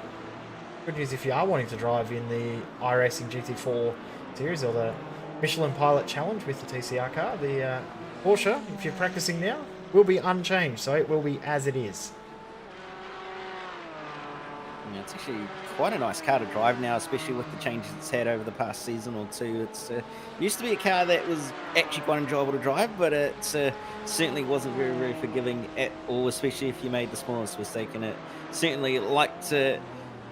good news if you are wanting to drive in the iRacing GT4 series or the Michelin Pilot Challenge with the TCR car, the Porsche, if you're practicing now, will be unchanged, so it will be as it is. Yeah, it's actually quite a nice car to drive now, especially with the changes it's had over the past season or two. It's used to be a car that was actually quite enjoyable to drive, but it certainly wasn't very, very forgiving at all, especially if you made the smallest mistake in it. Certainly like to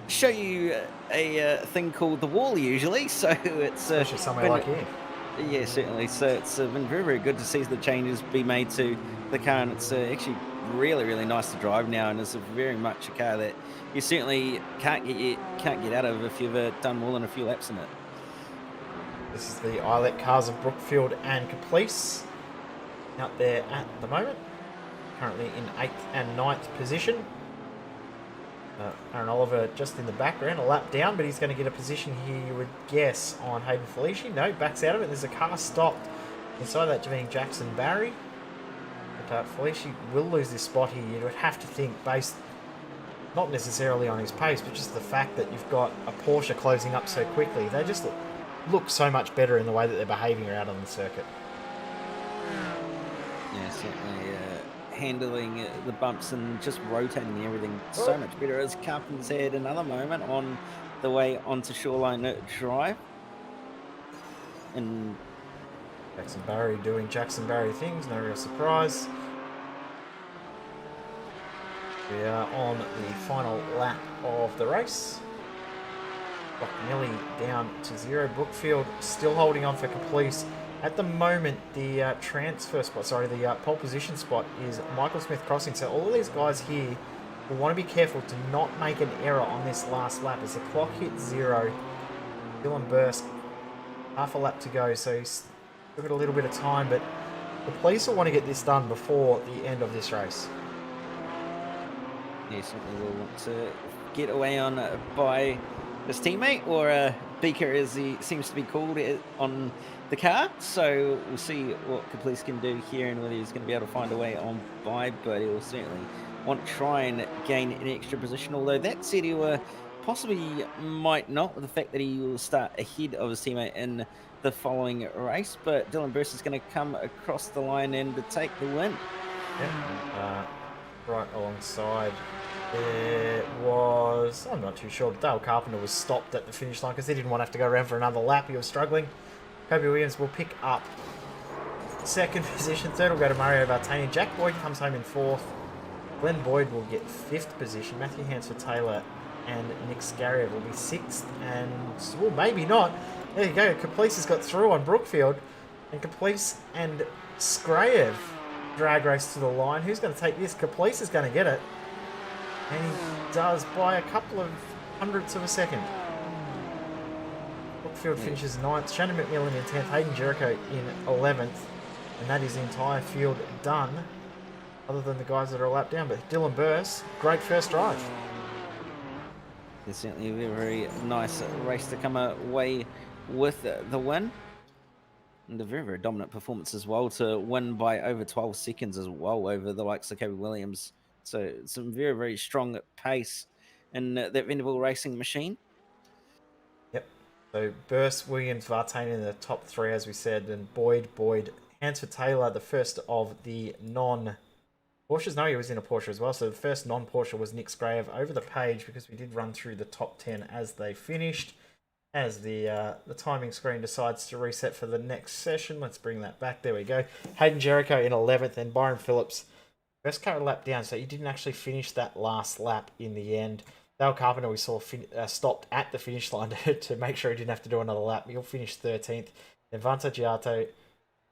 show you a thing called the wall usually, so it's especially somewhere like here. Yeah, certainly. So it's been very, very good to see the changes be made to the car, and it's actually really, really nice to drive now, and it's very much a car that you certainly can't get out of if you've done more than a few laps in it. This is the ILEC cars of Brookfield and Caprice out there at the moment, currently in 8th and 9th position. Aaron Oliver just in the background, a lap down, but he's going to get a position here, you would guess, on Hayden Felici. No, backs out of it. There's a car stopped inside that being Jackson Barry. But Felici will lose this spot here. You would have to think, based not necessarily on his pace, but just the fact that you've got a Porsche closing up so quickly. They just look so much better in the way that they're behaving out on the circuit. Yeah, certainly handling the bumps and just rotating everything so much better, as Carpenter's had another moment on the way onto Shoreline Drive. And Jackson Barry doing Jackson Barry things, no real surprise. We are on the final lap of the race. Clock nearly down to 0. Brookfield still holding on for Caprice. At the moment, the transfer spot, the pole position spot is Michael Smith Crossing. So all of these guys here will want to be careful to not make an error on this last lap. As the clock hits 0, Dylan Birse, half a lap to go, so he's still got a little bit of time, but the police will want to get this done before the end of this race. Yeah, certainly will want to get away on by his teammate, or Beaker as he seems to be called on the car. So we'll see what Caprice can do here and whether he's going to be able to find a way on by, but he'll certainly want to try and gain an extra position, although that said he possibly might not, with the fact that he will start ahead of his teammate in the following race. But Dylan Birse is going to come across the line and to take the win. Yeah, right alongside. It was, I'm not too sure, Dale Carpenter was stopped at the finish line because he didn't want to have to go around for another lap. He was struggling. Kobe Williams will pick up second position. Third will go to Mario Vartanian. Jack Boyd comes home in 4th. Glenn Boyd will get 5th position. Matthew Hansford Taylor and Nick SKARAJEW will be 6th. And, well, maybe not. There you go. Caprice has got through on Brookfield. And Caprice and SKARAJEW drag race to the line. Who's going to take this? Caprice is going to get it. And he does by a couple of hundredths of a second. Brookfield finishes 9th. Shannon McMillan in 10th. Hayden Jericho in 11th. And that is the entire field done, other than the guys that are a lap down. But Dylan Birse, great first drive. It's certainly a very nice race to come away with the win. And a very, very dominant performance as well, to win by over 12 seconds as well over the likes of Kobe Williams. So some very, very strong pace in that Venable racing machine. Yep. So Birse, Williams, Vartanian in the top 3, as we said, and Boyd, Hansford Taylor, the first of the non-Porsches. No, he was in a Porsche as well. So the first non-Porsche was Nick SKARAJEW over the page, because we did run through the top 10 as they finished. as the timing screen decides to reset for the next session. Let's bring that back. There we go. Hayden Jericho in 11th and Byron Phillips first car a lap down, so he didn't actually finish that last lap in the end. Dale Carpenter we saw stopped at the finish line to make sure he didn't have to do another lap. He'll finish 13th. Then Vanta Giotto,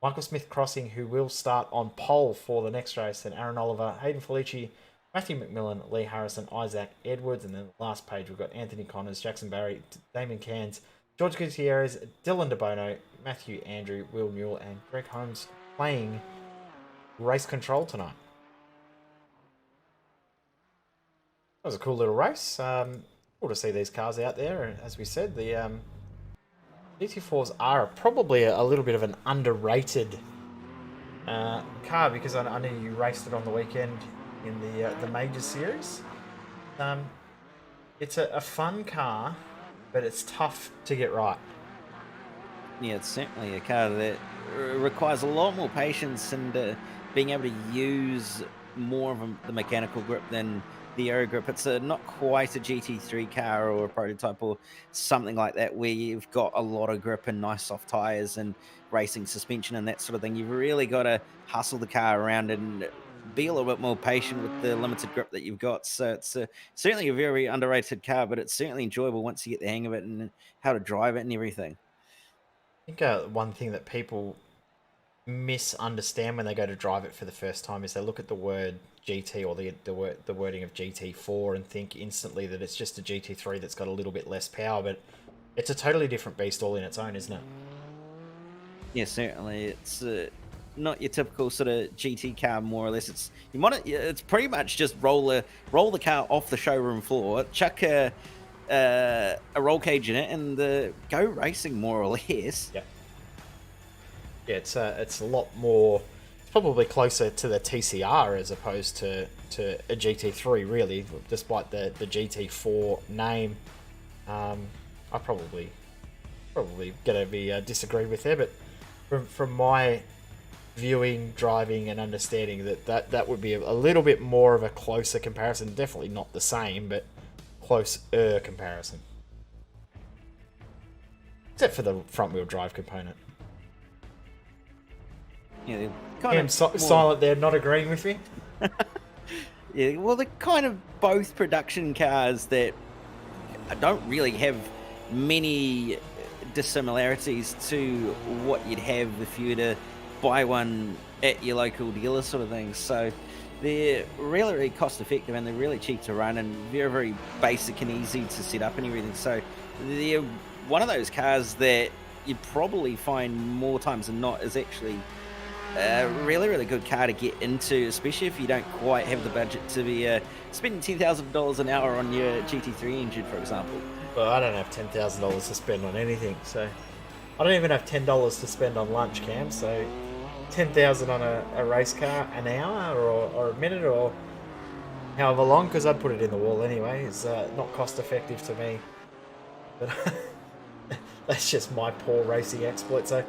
Michael Smith Crossing, who will start on pole for the next race, then Aaron Oliver, Hayden Felici, Matthew McMillan, Lee Harrison, Isaac Edwards, and then the last page we've got Anthony Connors, Jackson Barry, Damon Cairns, George Gutierrez, Dylan DeBono, Matthew Andrew, Will Newell, and Greg Holmes playing race control tonight. That was a cool little race. Cool to see these cars out there. And as we said, the GT4s are probably a little bit of an underrated car, because I know you raced it on the weekend in the Major Series. It's a fun car, but it's tough to get right. Yeah, it's certainly a car that requires a lot more patience and being able to use more of the mechanical grip than the aero grip. It's not quite a GT3 car or a prototype or something like that, where you've got a lot of grip and nice soft tires and racing suspension and that sort of thing. You've really got to hustle the car around and be a little bit more patient with the limited grip that you've got. So it's certainly a very underrated car, but it's certainly enjoyable once you get the hang of it and how to drive it and everything. I think one thing that people misunderstand when they go to drive it for the first time is they look at the word GT or the wording of GT4 and think instantly that it's just a GT3 that's got a little bit less power, but it's a totally different beast all in its own, isn't it? Yeah, certainly. It's not your typical sort of GT car, more or less. It's pretty much just roll the car off the showroom floor, chuck a roll cage in it, and go racing, more or less. Yeah. Yeah, it's a lot more. It's probably closer to the TCR as opposed to a GT3, really. Despite the GT4 name, I probably gonna be disagree with there, but from my viewing, driving, and understanding that would be a little bit more of a closer comparison. Definitely not the same, but closer comparison. Except for the front wheel drive component. Yeah, kind of silent there, not agreeing with me. Yeah, well, they're kind of both production cars that don't really have many dissimilarities to what you'd have if you were to buy one at your local dealer, sort of thing. So they're really, really cost effective, and they're really cheap to run, and very, very basic and easy to set up and everything. So they're one of those cars that you'd probably find more times than not is actually a really, really good car to get into, especially if you don't quite have the budget to be spending $10,000 an hour on your GT3 engine, for example. Well, I don't have $10,000 to spend on anything, so I don't even have $10 to spend on lunch, Cam. So $10,000 on a race car, an hour or a minute or however long, because I'd put it in the wall anyway, is not cost effective to me. But that's just my poor racing exploit. So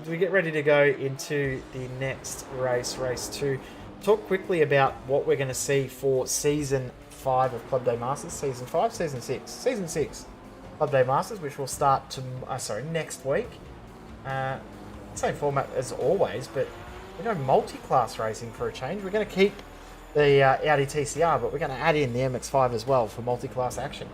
we get ready to go into the next race, race 2. Talk quickly about what we're going to see for season 5 of Club Day Masters. Season 5, season 6, season 6 Club Day Masters, which will start next week. Same format as always, but we're going multi-class racing for a change. We're going to keep the Audi TCR, but we're going to add in the MX-5 as well for multi-class action.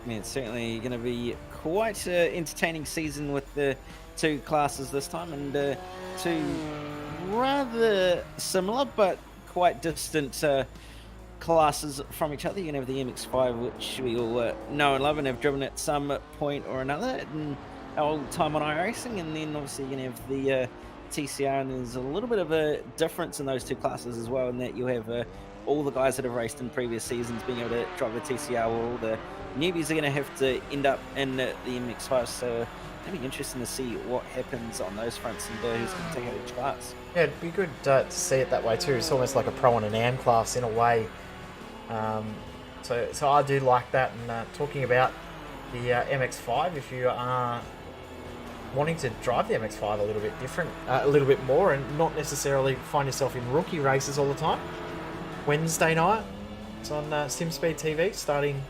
Yeah, it's certainly going to be quite an entertaining season with the two classes this time, and two rather similar but quite distant classes from each other. You're going to have the MX-5, which we all know and love and have driven at some point or another in our old time on iRacing, and then obviously you're going to have the TCR, and there's a little bit of a difference in those two classes as well, in that you have all the guys that have raced in previous seasons being able to drive the TCR, while all the newbies are going to have to end up in the MX-5. So it'll be interesting to see what happens on those fronts and who's going to take out each class. Yeah, it'd be good to see it that way too. It's almost like a pro and an am class in a way. So I do like that. And talking about the MX-5, if you are wanting to drive the MX-5 a little bit different, a little bit more, and not necessarily find yourself in rookie races all the time, Wednesday night, it's on SimSpeed TV starting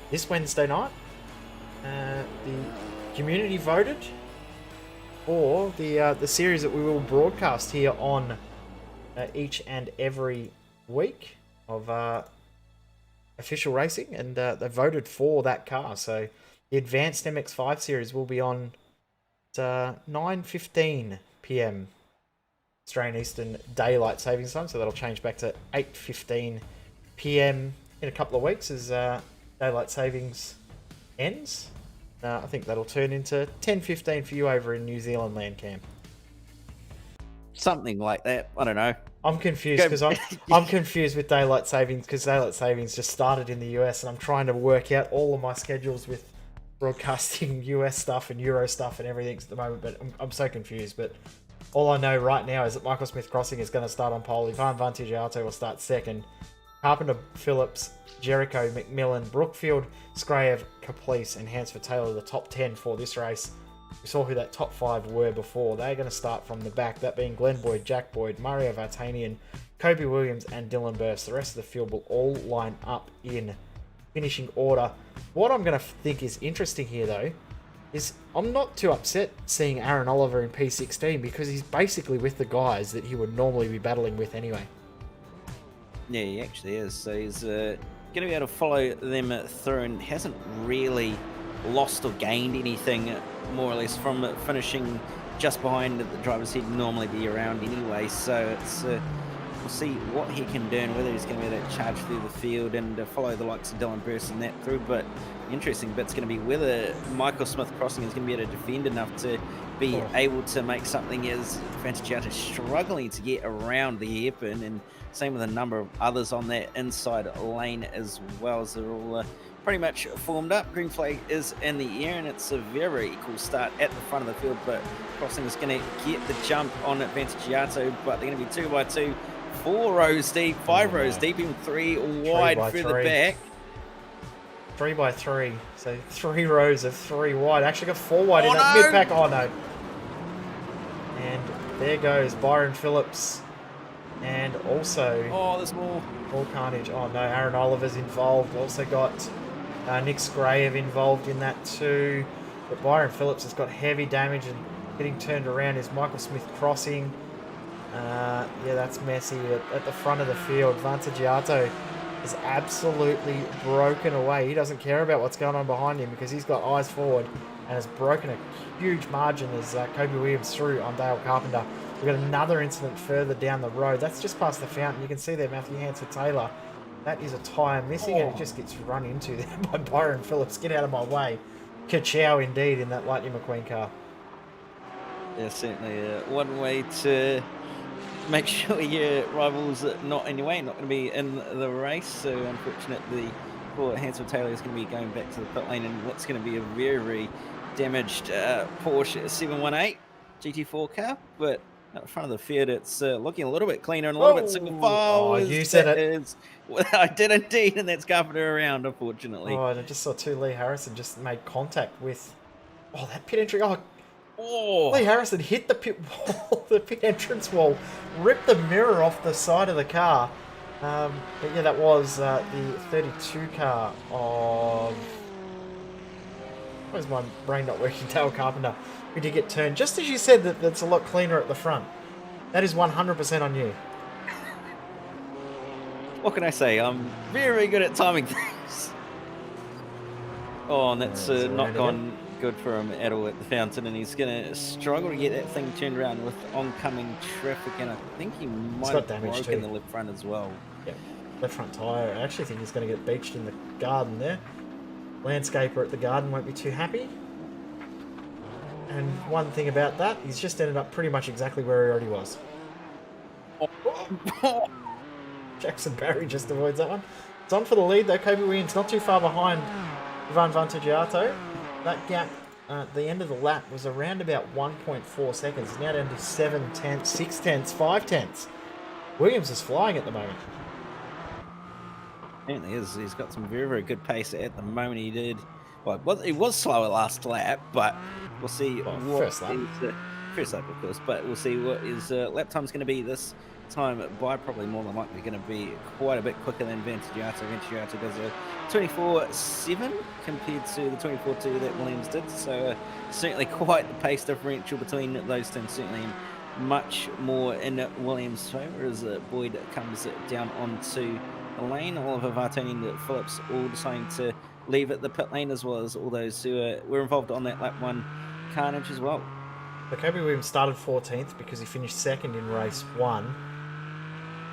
this Wednesday night. the community voted for the series that we will broadcast here on each and every week of official racing, and they voted for that car. So the Advanced MX-5 series will be on at 9:15 p.m. Australian Eastern Daylight Savings Time, so that'll change back to 8:15 p.m. in a couple of weeks as Daylight Savings ends. I think that'll turn into 10:15 for you over in New Zealand land, Cam. Something like that. I don't know. I'm confused because I'm confused with Daylight Savings, because Daylight Savings just started in the US, and I'm trying to work out all of my schedules with broadcasting US stuff and Euro stuff and everything at the moment, but I'm so confused. But all I know right now is that Michael Smith Crossing is going to start on pole. Ivan Vantigiato will start second. Carpenter, Phillips, Jericho, McMillan, Brookfield, SKARAJEW, Caplice, and Hansford Taylor, the top 10 for this race. We saw who that top 5 were before. They're going to start from the back, that being Glenn Boyd, Jack Boyd, Mario Vartanian, Kobe Williams, and Dylan Birse. The rest of the field will all line up in finishing order. What I'm going to think is interesting here, though, is I'm not too upset seeing Aaron Oliver in P16, because he's basically with the guys that he would normally be battling with anyway. Yeah, he actually is. So he's going to be able to follow them through, and hasn't really lost or gained anything, more or less, from finishing just behind the drivers he'd normally be around anyway. So it's we'll see what he can do, and whether he's going to be able to charge through the field and follow the likes of Dylan Birse and that through. But the interesting bit's going to be whether Michael Smith Crossing is going to be able to defend enough to be able to make something, as Vantigiato struggling to get around the hairpin, and same with a number of others on that inside lane as well, as they're all pretty much formed up. Green flag is in the air, and it's a very equal start at the front of the field, but Crossing is going to get the jump on Vantigiato, but they're going to be 2 by 2, 4 rows deep, 5 rows deep, even 3 wide further back. 3 by 3, so 3 rows of 3 wide. Actually got 4 wide in that mid-pack. Oh no. And there goes Byron Phillips. And also... oh, there's more. More carnage. Oh no, Aaron Oliver's involved. Also got Nick SKARAJEW involved in that too. But Byron Phillips has got heavy damage, and getting turned around is Michael Smith Crossing. Yeah, that's messy. At the front of the field, Vantigiato is absolutely broken away. He doesn't care about what's going on behind him, because he's got eyes forward and has broken a huge margin as Kobe Williams through on Dale Carpenter. We've got another incident further down the road. That's just past the fountain. You can see there Matthew Hansford Taylor. That is a tyre missing, and it just gets run into there by Byron Phillips. Get out of my way. Ka-chow indeed in that Lightning McQueen car. Yeah, certainly one way to make sure your rivals are not in your way, not going to be in the race. So unfortunately for Hansford Taylor, is going to be going back to the pit lane in what's going to be a very, very damaged Porsche 718 GT4 car. But at the front of the field, it's looking a little bit cleaner and a little bit single file. Oh, you said it. I did indeed, and that's Carpenter around, unfortunately. Oh, and I just saw Lee Harrison just made contact with... oh, that pit entry. Oh, Lee Harrison hit the pit wall, the pit entrance wall, ripped the mirror off the side of the car. But yeah, that was the 32 car of... where's my brain not working? Dale Carpenter. We did get turned. Just as you said that that's a lot cleaner at the front. That is 100% on you. What can I say? I'm very good at timing things. Oh, and that's not gone good for him at all at the fountain, and he's going to struggle to get that thing turned around with oncoming traffic, and I think he might have broken the left front as well. Yeah, left front tyre. I actually think he's going to get beached in the garden there. Landscaper at the garden won't be too happy. And one thing about that, he's just ended up pretty much exactly where he already was. Jackson Barry just avoids that one. It's on for the lead though. Kobe Williams not too far behind Ivan Vantigiato. That gap at the end of the lap was around about 1.4 seconds. It's now down to 7 tenths, 6 tenths, 5 tenths. Williams is flying at the moment. Apparently is. He's got some very, very good pace at the moment. He was slower last lap, but we'll see what first lap. first lap, of course, but we'll see what his lap time's going to be this time by. Probably more than likely going to be quite a bit quicker than Vantagiato. Vantagiato does a 24.7 compared to the 24.2 that Williams did, so certainly quite the pace differential between those two, certainly much more in Williams' favour as Boyd comes down onto the lane. Oliver Vartoni and Phillips all deciding to leave at the pit lane, as well as all those who were involved on that lap 1 carnage as well. So Kobe Williams started 14th because he finished second in race 1.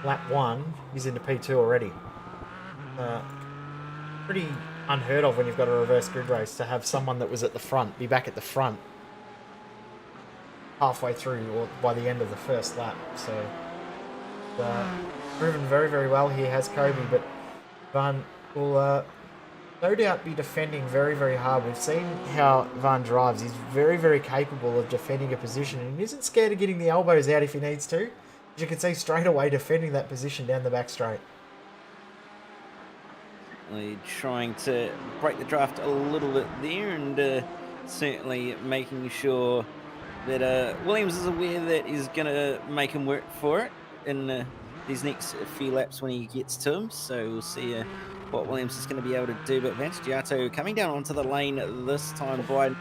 Lap 1, he's into P2 already. Pretty unheard of when you've got a reverse grid race to have someone that was at the front be back at the front halfway through or by the end of the first lap. So proven very, very well here has Kobe, but Van will no doubt be defending very, very hard. We've seen how Van drives. He's very, very capable of defending a position and isn't scared of getting the elbows out if he needs to. As you can see straight away defending that position down the back straight. Trying to break the draft a little bit there, and certainly making sure that Williams is aware that he's going to make him work for it in these next few laps when he gets to him. So we'll see what Williams is going to be able to do. But Vantagiato coming down onto the lane this time by,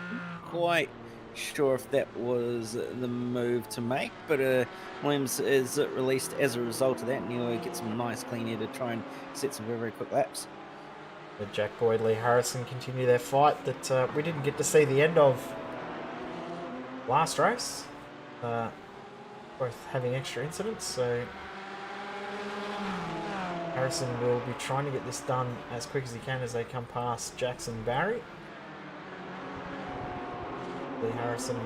quite sure if that was the move to make, but Williams is released as a result of that, and he'll get some nice clean air to try and set some very, very quick laps. Jack Boyd, Lee Harrison continue their fight that we didn't get to see the end of last race. Both having extra incidents, so Harrison will be trying to get this done as quick as he can as they come past Jackson Barry. Lee Harrison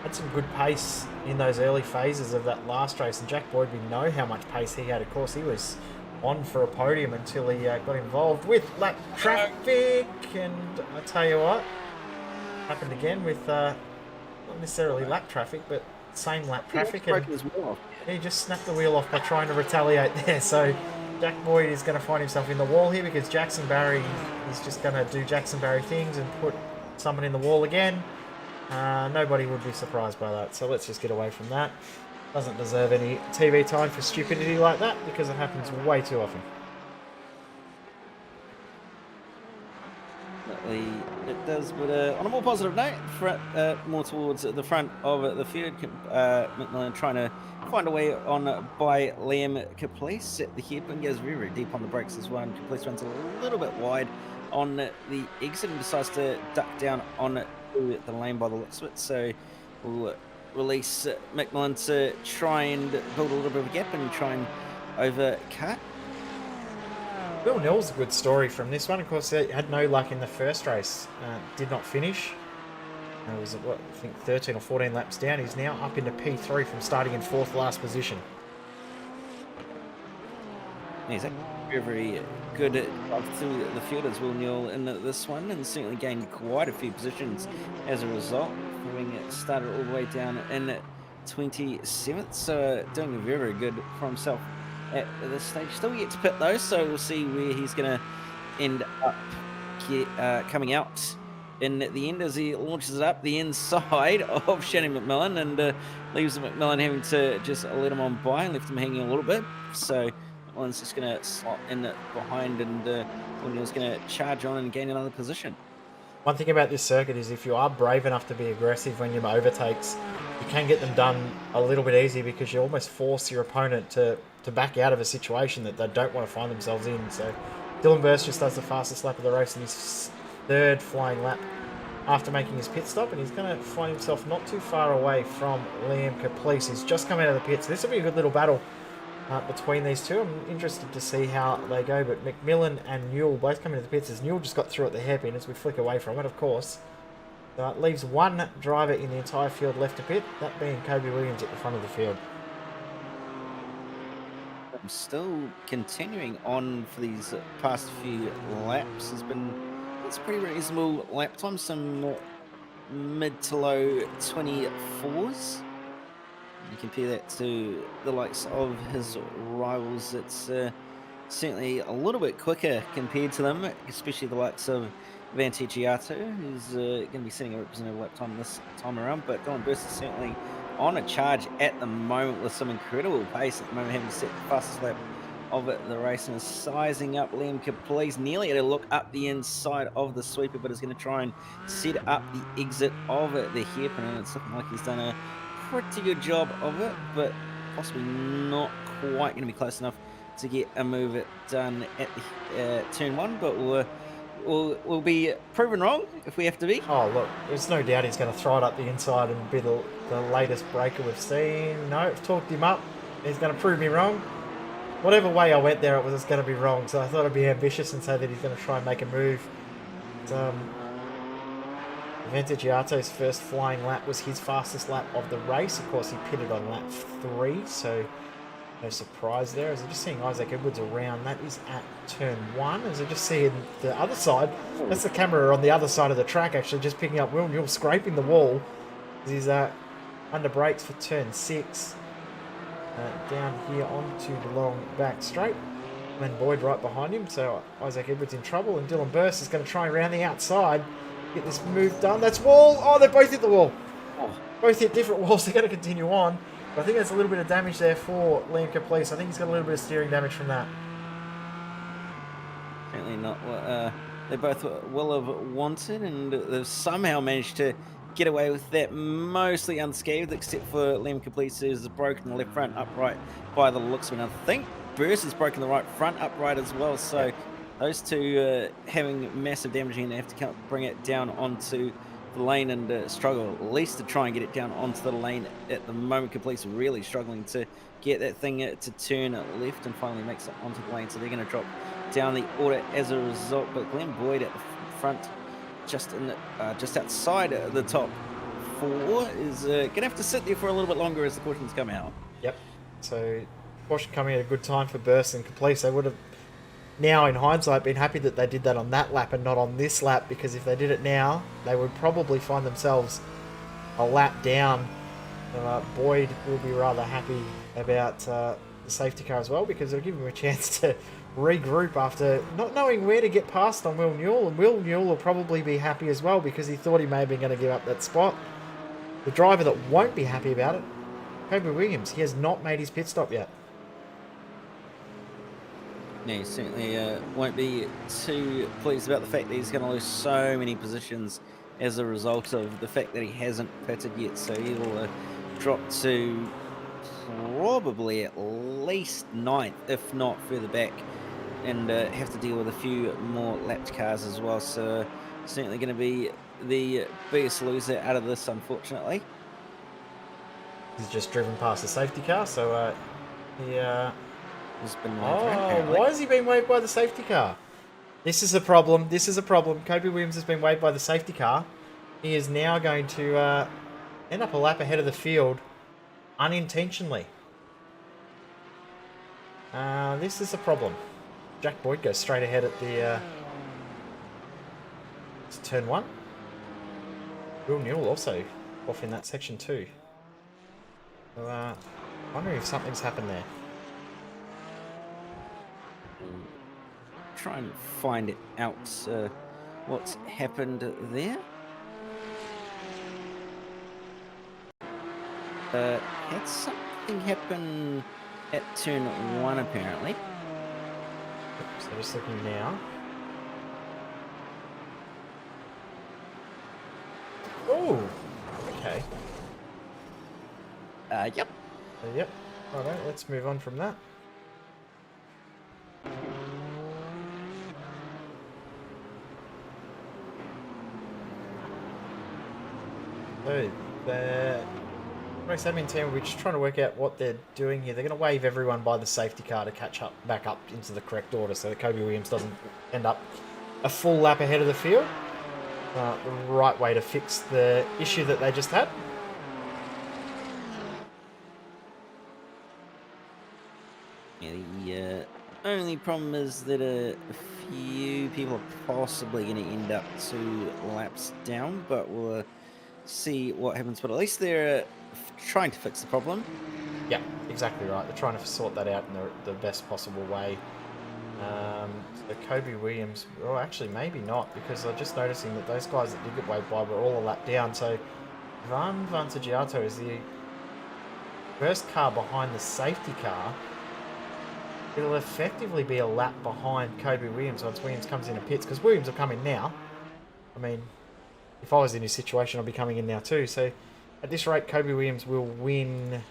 had some good pace in those early phases of that last race, and Jack Boyd, we know how much pace he had. Of course, he was on for a podium until he got involved with lap traffic, and I tell you what, happened again with not necessarily lap traffic, but same lap traffic, and he just snapped the wheel off by trying to retaliate there. So Jack Boyd is going to find himself in the wall here because Jackson Barry is just going to do Jackson Barry things and put someone in the wall again. Nobody would be surprised by that, so let's just get away from that. Doesn't deserve any TV time for stupidity like that because it happens way too often. It does, but on a more positive note, more towards the front of the field, McMillan trying to find a way on by Liam Caplice at the hairpin, goes very, very deep on the brakes as well, and Caplice runs a little bit wide on the exit and decides to duck down on the lane by the looks of it, so we'll release McMillan to try and build a little bit of a gap and try and overcut. Bill Nill's a good story from this one. Of course, he had no luck in the first race. Did not finish. It was, what, I think 13 or 14 laps down. He's now up into P3 from starting in 4th last position. He's very, very good up through the field as Will Newell in this one, and certainly gained quite a few positions as a result, having started all the way down in 27th. So doing very, very good for himself at this stage. Still yet to pit though, so we'll see where he's going to end up coming out in the end as he launches it up the inside of Shannon McMillan, and leaves McMillan having to just let him on by and left him hanging a little bit. So McMillan's just going to slot in behind, and O'Neill's going to charge on and gain another position. One thing about this circuit is if you are brave enough to be aggressive when you overtakes, you can get them done a little bit easier because you almost force your opponent to back out of a situation that they don't want to find themselves in. So Dylan Birse just does the fastest lap of the race in his 3rd flying lap after making his pit stop, and he's going to find himself not too far away from Liam Caplice, who's just come out of the pits. This will be a good little battle between these two. I'm interested to see how they go, but McMillan and Newell both come into the pits as Newell just got through at the hairpin as we flick away from it, of course. So it leaves one driver in the entire field left to pit, that being Kobe Williams at the front of the field. I'm still continuing on for these past few laps. It's a pretty reasonable lap time, some mid to low 24s. You compare that to the likes of his rivals, it's certainly a little bit quicker compared to them, especially the likes of Vantigiato, who's going to be setting a representative lap time this time around. But Dylan Birse is certainly on a charge at the moment with some incredible pace at the moment, having set the fastest lap of the race and is sizing up Liam Caprice nearly at a look up the inside of the sweeper, but is going to try and set up the exit of the hairpin, and it's looking like he's done a pretty good job of it, but possibly not quite going to be close enough to get a move it done at the turn 1, but we'll be proven wrong if we have to be. Oh, look, there's no doubt he's going to throw it up the inside and be the latest breaker we've seen. No, I've talked him up. He's going to prove me wrong. Whatever way I went there, it was going to be wrong, so I thought I'd be ambitious and say that he's going to try and make a move. Vantigiato's first flying lap was his fastest lap of the race. Of course, he pitted on lap 3, so no surprise there. As I'm just seeing Isaac Edwards around, that is at turn 1. As I just see the other side, that's the camera on the other side of the track, actually, just picking up Will Newell scraping the wall. He's under brakes for turn 6. Down here onto the long back straight. Glenn Boyd right behind him, so Isaac Edwards in trouble, and Dylan Birse is going to try around the outside, get this move done. That's wall! Oh, they both hit the wall. Both hit different walls. They're going to continue on. But I think there's a little bit of damage there for Liam Caprice. I think he's got a little bit of steering damage from that. Certainly not what they both will have wanted, and they've somehow managed to get away with that mostly unscathed, except for Liam Caprice, who's broken the left front upright by the looks of it. I think Birse has broken the right front upright as well, so those two having massive damage, and they have to bring it down onto the lane and struggle at least to try and get it down onto the lane at the moment. Caprice really struggling to get that thing to turn left and finally makes it onto the lane, so they're going to drop down the order as a result. But Glenn Boyd at the front, just outside the top 4, is going to have to sit there for a little bit longer as the cautions come out. Yep. So caution coming at a good time for Birse and Caprice. They would have now, in hindsight, been happy that they did that on that lap and not on this lap, because if they did it now, they would probably find themselves a lap down. Boyd will be rather happy about the safety car as well, because it'll give him a chance to regroup after not knowing where to get past on Will Newell, and Will Newell will probably be happy as well, because he thought he may have been going to give up that spot. The driver that won't be happy about it, Kobe Williams, he has not made his pit stop yet. No, he certainly won't be too pleased about the fact that he's going to lose so many positions as a result of the fact that he hasn't pitted yet, so he will drop to probably at least 9th, if not further back, and have to deal with a few more lapped cars as well, so certainly going to be the biggest loser out of this, unfortunately. He's just driven past the safety car, so he has been why has he been waved by the safety car? This is a problem. This is a problem. Kobe Williams has been waved by the safety car. He is now going to end up a lap ahead of the field unintentionally. This is a problem. Jack Boyd goes straight ahead at the turn 1. Will Newell also off in that section too. So, wondering if something's happened there. Try and find out what's happened there. Had something happen at turn 1 apparently. So just looking now. Oh, okay. Yep. Yep. Alright, let's move on from that. So, the race admin team will be just trying to work out what they're doing here. They're going to wave everyone by the safety car to catch up, back up into the correct order, so that Kobe Williams doesn't end up a full lap ahead of the field. The right way to fix the issue that they just had. Yeah, the only problem is that a few people are possibly going to end up 2 laps down, but we'll see what happens. But at least they're trying to fix the problem. Yeah, exactly right. They're trying to sort that out in the best possible way. So Kobe Williams, well, actually maybe not, because I'm just noticing that those guys that did get waved by were all a lap down. So Vantagiato is the first car behind the safety car. It'll effectively be a lap behind Kobe Williams once Williams comes into pits, because Williams will come in now. I mean, if I was in his situation, I'd be coming in now too. So at this rate, Kobe Williams will win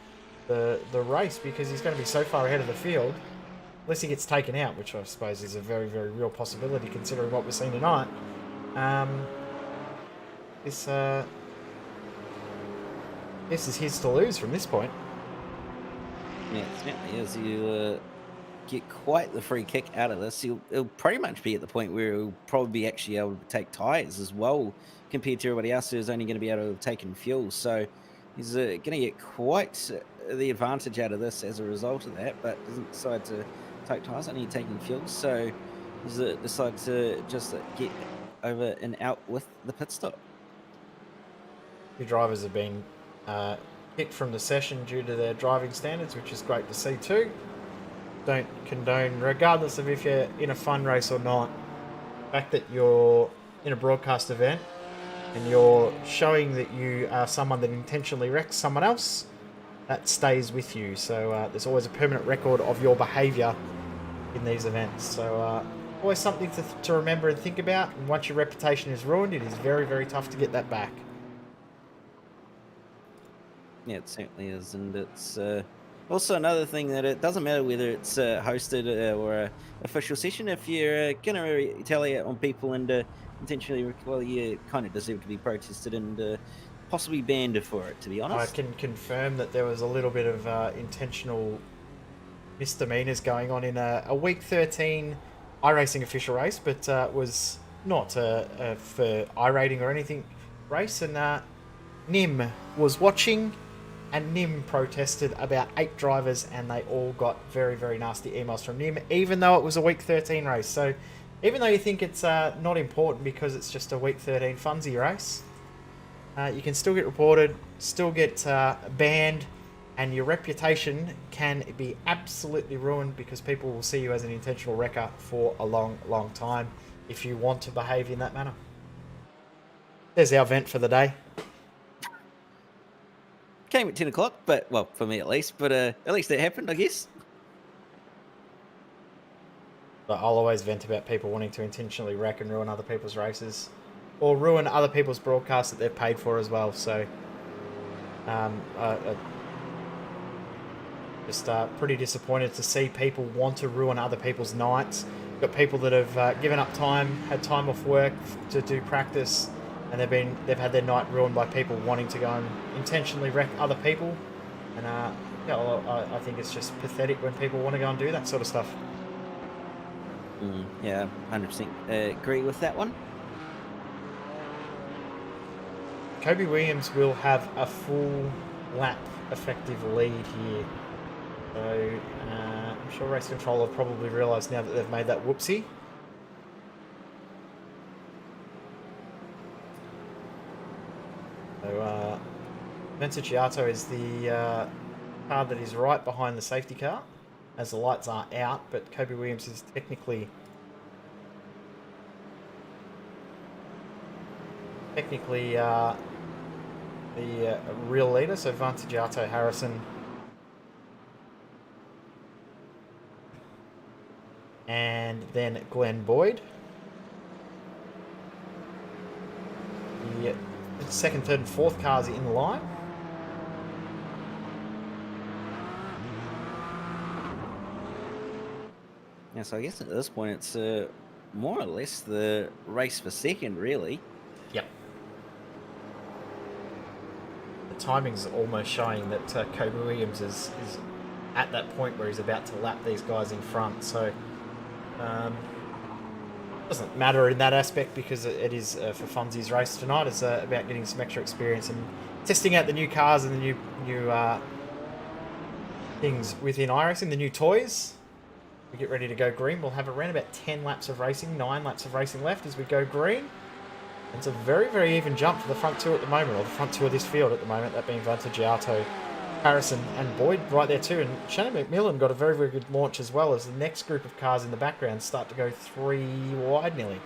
the race, because he's going to be so far ahead of the field, unless he gets taken out, which I suppose is a very, very real possibility considering what we've seen tonight. This is his to lose from this point. Yeah, it certainly is. You get quite the free kick out of this. He'll pretty much be at the point where he'll probably be actually able to take tyres as well, compared to everybody else who's only going to be able to take in fuel. So he's going to get quite the advantage out of this as a result of that, but doesn't decide to take tyres, only taking fuel. So he's decided to just get over and out with the pit stop. The drivers have been kicked from the session due to their driving standards, which is great to see too. Don't condone, regardless of if you're in a fun race or not, the fact that you're in a broadcast event and you're showing that you are someone that intentionally wrecks someone else, that stays with you. So there's always a permanent record of your behaviour in these events. So always something to remember and think about. And once your reputation is ruined, it is very, very tough to get that back. Yeah, it certainly is. And it's also another thing that it doesn't matter whether it's hosted or an official session. If you're going to retaliate on people and intentionally, well, you kind of deserve to be protested and possibly banned for it, to be honest. I can confirm that there was a little bit of intentional misdemeanors going on in a Week 13 iRacing official race, but was not for iRating or anything race. And Nim was watching, and Nim protested about 8 drivers, and they all got very, very nasty emails from Nim, even though it was a Week 13 race. So even though you think it's not important because it's just a Week 13 funsy race, you can still get reported, still get banned, and your reputation can be absolutely ruined, because people will see you as an intentional wrecker for a long, long time if you want to behave in that manner. There's our vent for the day. Came at 10 o'clock, but, well, for me at least, but at least that happened, I guess. But I'll always vent about people wanting to intentionally wreck and ruin other people's races, or ruin other people's broadcasts that they've paid for as well. So, just pretty disappointed to see people want to ruin other people's nights. Got people that have given up time, had time off work to do practice, and they've had their night ruined by people wanting to go and intentionally wreck other people. And yeah, I think it's just pathetic when people want to go and do that sort of stuff. Yeah, 100% agree with that one. Kobe Williams will have a full lap effective lead here. So I'm sure Race Control have probably realised now that they've made that whoopsie. So Vantagiato is the car that is right behind the safety car, as the lights are out, but Kobe Williams is technically the real leader. So Vantagiato, Harrison, and then Glenn Boyd. The second, third, and fourth cars in line. Yeah, so I guess at this point it's more or less the race for second, really. Yep. The timing's almost showing that Kobe Williams is at that point where he's about to lap these guys in front. So doesn't matter in that aspect, because it is for Funzy's race tonight. It's about getting some extra experience and testing out the new cars and the new things within iRacing, the new toys. We get ready to go green. We'll have around about 10 laps of racing, 9 laps of racing left as we go green. And it's a very, very even jump for the front two at the moment, or the front two of this field at the moment, that being Vantagiato Harrison and Boyd right there too. And Shannon McMillan got a very, very good launch as well as the next group of cars in the background start to go 3 wide nearly.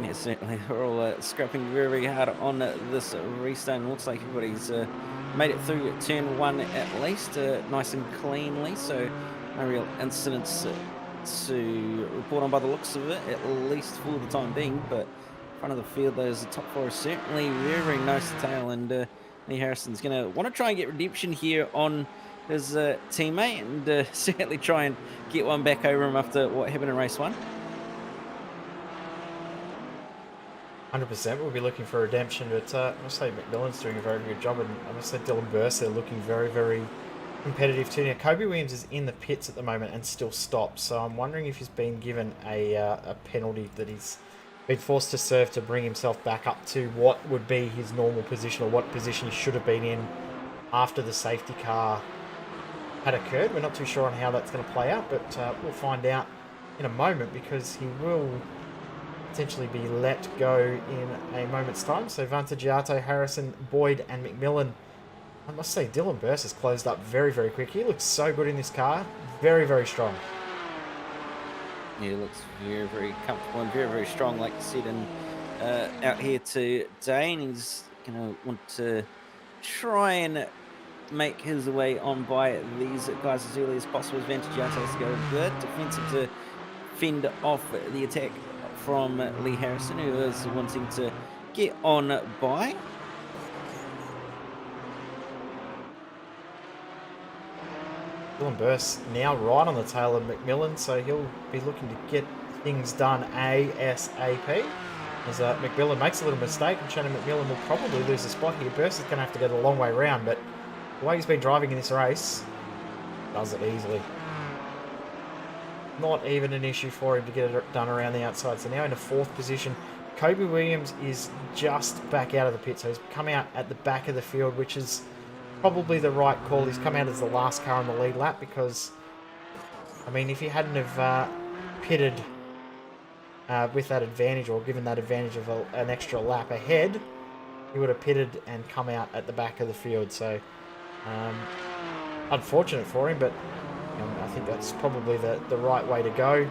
Yeah, certainly. They're all scrapping very, very hard on this restart. Looks like everybody's made it through turn 1 at least, nice and cleanly. So no real incidents to report on by the looks of it, at least for the time being. But front of the field, those top 4 are certainly very, very nice to tail. And Lee Harrison's going to want to try and get redemption here on his teammate and certainly try and get one back over him after what happened in race 1. 100%, we'll be looking for redemption, but I must say McMillan's doing a very good job, and I must say Dylan BIRSE, they're looking very, very competitive too. Now, Kobe Williams is in the pits at the moment and still stopped, so I'm wondering if he's been given a penalty that he's been forced to serve to bring himself back up to what would be his normal position, or what position he should have been in after the safety car had occurred. We're not too sure on how that's going to play out, but we'll find out in a moment, because he will potentially be let go in a moment's time. So Vantagiato, Harrison, Boyd and McMillan. I must say Dylan BIRSE has closed up very, very quick. He looks so good in this car. Very, very strong. Yeah, he looks very, very comfortable and very, very strong, like you said, and out here today. And he's going to want to try and make his way on by these guys as early as possible. Vantagiato has to go good defensive to fend off the attack from Lee Harrison, who is wanting to get on by. Dylan BIRSE now right on the tail of McMillan, so he'll be looking to get things done ASAP. As McMillan makes a little mistake, and Shannon McMillan will probably lose the spot here. BIRSE is going to have to go the long way round, but the way he's been driving in this race, does it easily. Not even an issue for him to get it done around the outside. So now in the 4th position, Kobe Williams is just back out of the pit. So he's come out at the back of the field, which is probably the right call. He's come out as the last car on the lead lap because, I mean, if he hadn't have pitted with that advantage, or given that advantage of an extra lap ahead, he would have pitted and come out at the back of the field. So unfortunate for him, but I think that's probably the right way to go,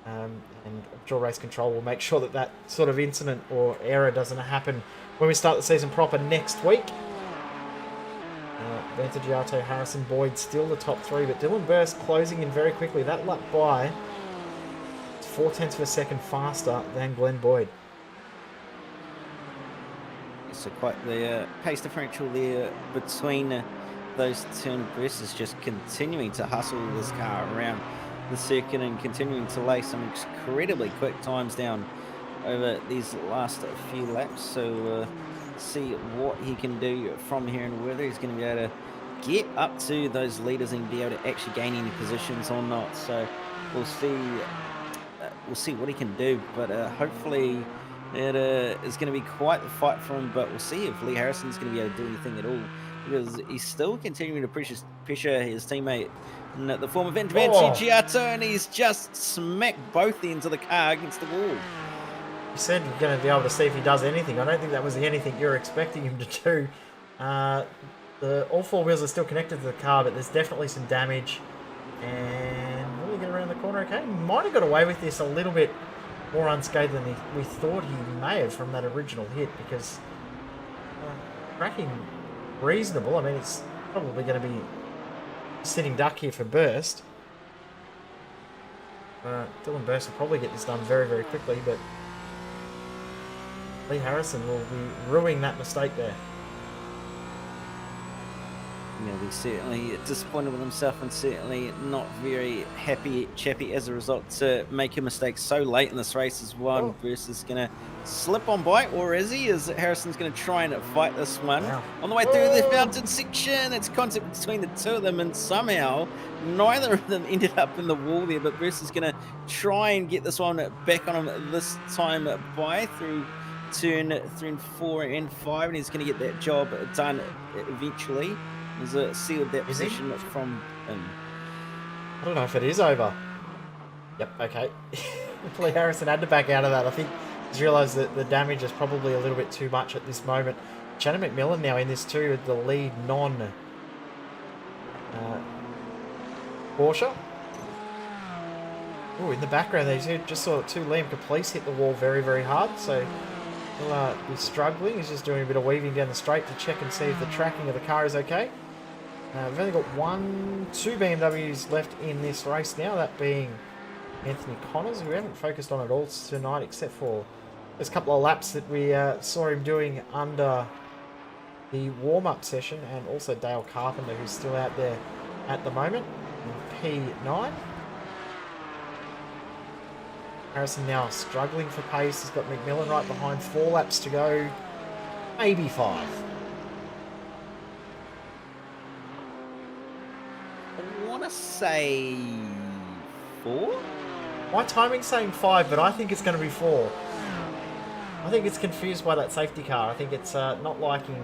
and I'm sure Race Control will make sure that that sort of incident or error doesn't happen when we start the season proper next week. Vantagiato, Harrison, Boyd still the top 3, but Dylan BIRSE closing in very quickly. That lap by, it's 0.4 of a second faster than Glenn Boyd. So quite the pace differential there between those two. BIRSE is just continuing to hustle this car around the circuit and continuing to lay some incredibly quick times down over these last few laps. So see what he can do from here and whether he's going to be able to get up to those leaders and be able to actually gain any positions or not. So we'll see what he can do, but hopefully it is going to be quite the fight for him. But we'll see if Lee Harrison's going to be able to do anything at all, because he's still continuing to pressure his teammate, the former Vantagiato, and he's just smacked both ends of the car against the wall. You said you're going to be able to see if he does anything. I don't think that was anything you're expecting him to do. All 4 wheels are still connected to the car, but there's definitely some damage. And will he get around the corner okay? He might have got away with this a little bit more unscathed than we thought he may have from that original hit, because cracking reasonable. I mean, it's probably going to be sitting duck here for BIRSE. Dylan BIRSE will probably get this done very, very quickly, but Lee Harrison will be ruining that mistake there. Yeah, he's certainly disappointed with himself and certainly not very chappy as a result to make a mistake so late in this race as well. BIRSE is going to slip on by, or is he? Is Harrison's going to try and fight this one? Wow. On the way through the fountain section, it's contact between the two of them, and somehow neither of them ended up in the wall there, but BIRSE is going to try and get this one back on him this time by through turn 4 and 5, and he's going to get that job done eventually. He's sealed that position from him. I don't know if it is over. Yep, okay. Lee Harrison had to back out of that. I think Just realised that the damage is probably a little bit too much at this moment. Shannon McMillan now in this too, with the lead non Porsche. Oh, in the background there, you just saw two Liam Caplice hit the wall very, very hard, so he'll be struggling. He's just doing a bit of weaving down the straight to check and see if the tracking of the car is okay. We've only got two BMWs left in this race now, that being Anthony Connors, who we haven't focused on at all tonight, except for there's a couple of laps that we saw him doing under the warm-up session, and also Dale Carpenter, who's still out there at the moment in P9. Harrison now struggling for pace. He's got McMillan right behind. 4 laps to go. Maybe 5. I want to say 4? My timing's saying 5, but I think it's going to be 4. I think it's confused by that safety car. I think it's not liking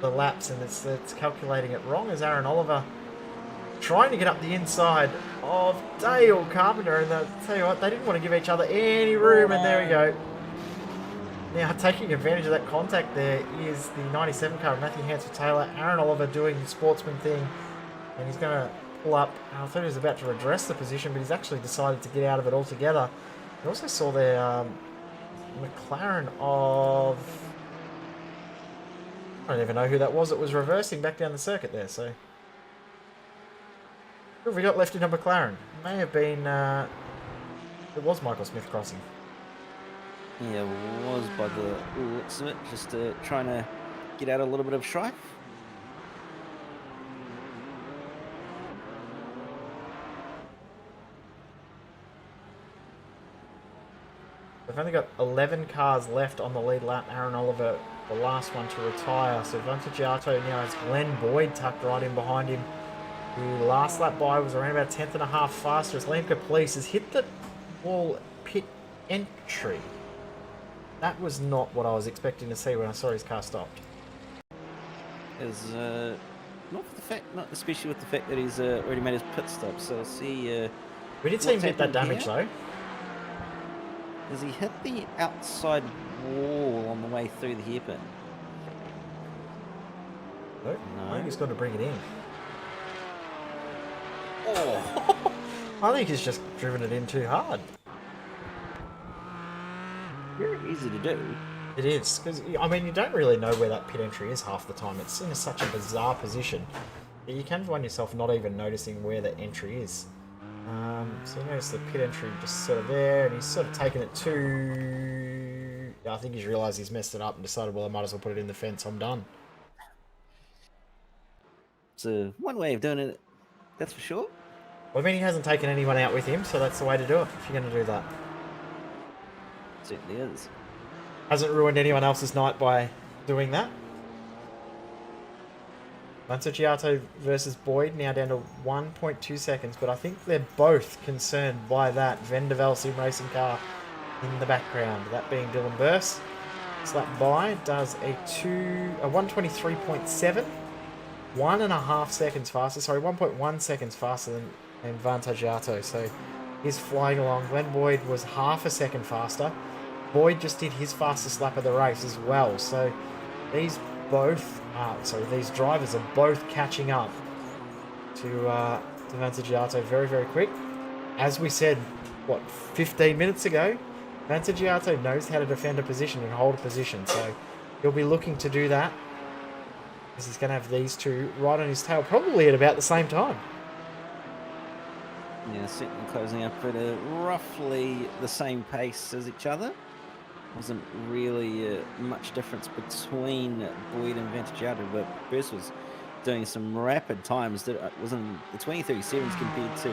the laps, and it's calculating it wrong, as Aaron Oliver trying to get up the inside of Dale Carpenter, and I'll tell you what, they didn't want to give each other any room, and there we go. Now, taking advantage of that contact there is the 97 car of Matthew Hansford-Taylor. Aaron Oliver doing the sportsman thing, and he's going to pull up. I thought he was about to redress the position, but he's actually decided to get out of it altogether. We also saw the McLaren of... I don't even know who that was. It was reversing back down the circuit there, so... Who have we got left in a McLaren? It may have been... it was Michael Smith crossing. Yeah, it was by the looks of it, just trying to get out a little bit of strife. We've only got 11 cars left on the lead lap. Aaron Oliver, the last one to retire. So Vantagiato now has Glenn Boyd tucked right in behind him. The last lap by was around about 10th and a half faster as Liam Caplice has hit the wall pit entry. That was not what I was expecting to see when I saw his car stopped. Is not especially with the fact that he's already made his pit stop. So I'll see. We did see him hit that damage though. Does he hit the outside wall on the way through the hairpin? No, I think he's got to bring it in. Oh, I think he's just driven it in too hard. very easy to do. It is, because, I mean, you don't really know where that pit entry is half the time. It's in such a bizarre position that you can find yourself not even noticing where the entry is. So you notice the pit entry just sort of there, and he's sort of taken it to... I think he's realised he's messed it up and decided, well, I might as well put it in the fence, I'm done. So one way of doing it, that's for sure. Well, I mean, he hasn't taken anyone out with him, so that's the way to do it, if you're going to do that. It certainly is. Hasn't ruined anyone else's night by doing that. Vantagiato versus Boyd, now down to 1.2 seconds, but I think they're both concerned by that Vendevel sim racing car in the background, that being Dylan Birse. Slap by does a 123.7, 1.5 seconds faster, sorry, 1.1 seconds faster than Vantagiato, so he's flying along. Glenn Boyd was half a second faster. Boyd just did his fastest lap of the race as well, so these drivers are both catching up to Vantagiato very, very quick. As we said, 15 minutes ago, Vantagiato knows how to defend a position and hold a position, so he'll be looking to do that, because he's going to have these two right on his tail, probably at about the same time. Yeah, certainly closing up at roughly the same pace as each other. Wasn't really much difference between Boyd and Vantagiato, but Birse was doing some rapid times. That wasn't the 2037s compared to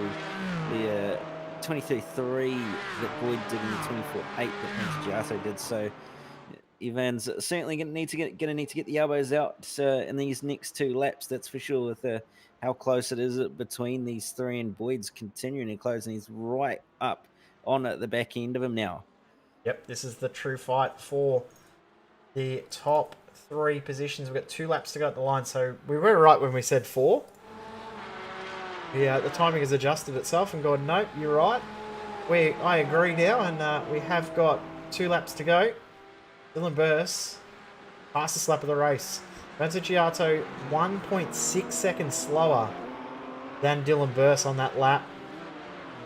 the 2033 that Boyd did and the 24.8 that Vantagiato did. So Ivan's certainly going to need to get the elbows out in these next 2 laps. That's for sure. With how close it is between these 3, and Boyd's continuing to close, and he's right up on the back end of him now. Yep, this is the true fight for the top 3 positions. We've got 2 laps to go at the line, so we were right when we said 4. Yeah, the timing has adjusted itself and gone, nope, you're right. I agree now, and we have got 2 laps to go. Dylan BIRSE, fastest lap of the race. Vanzagiato 1.6 seconds slower than Dylan BIRSE on that lap.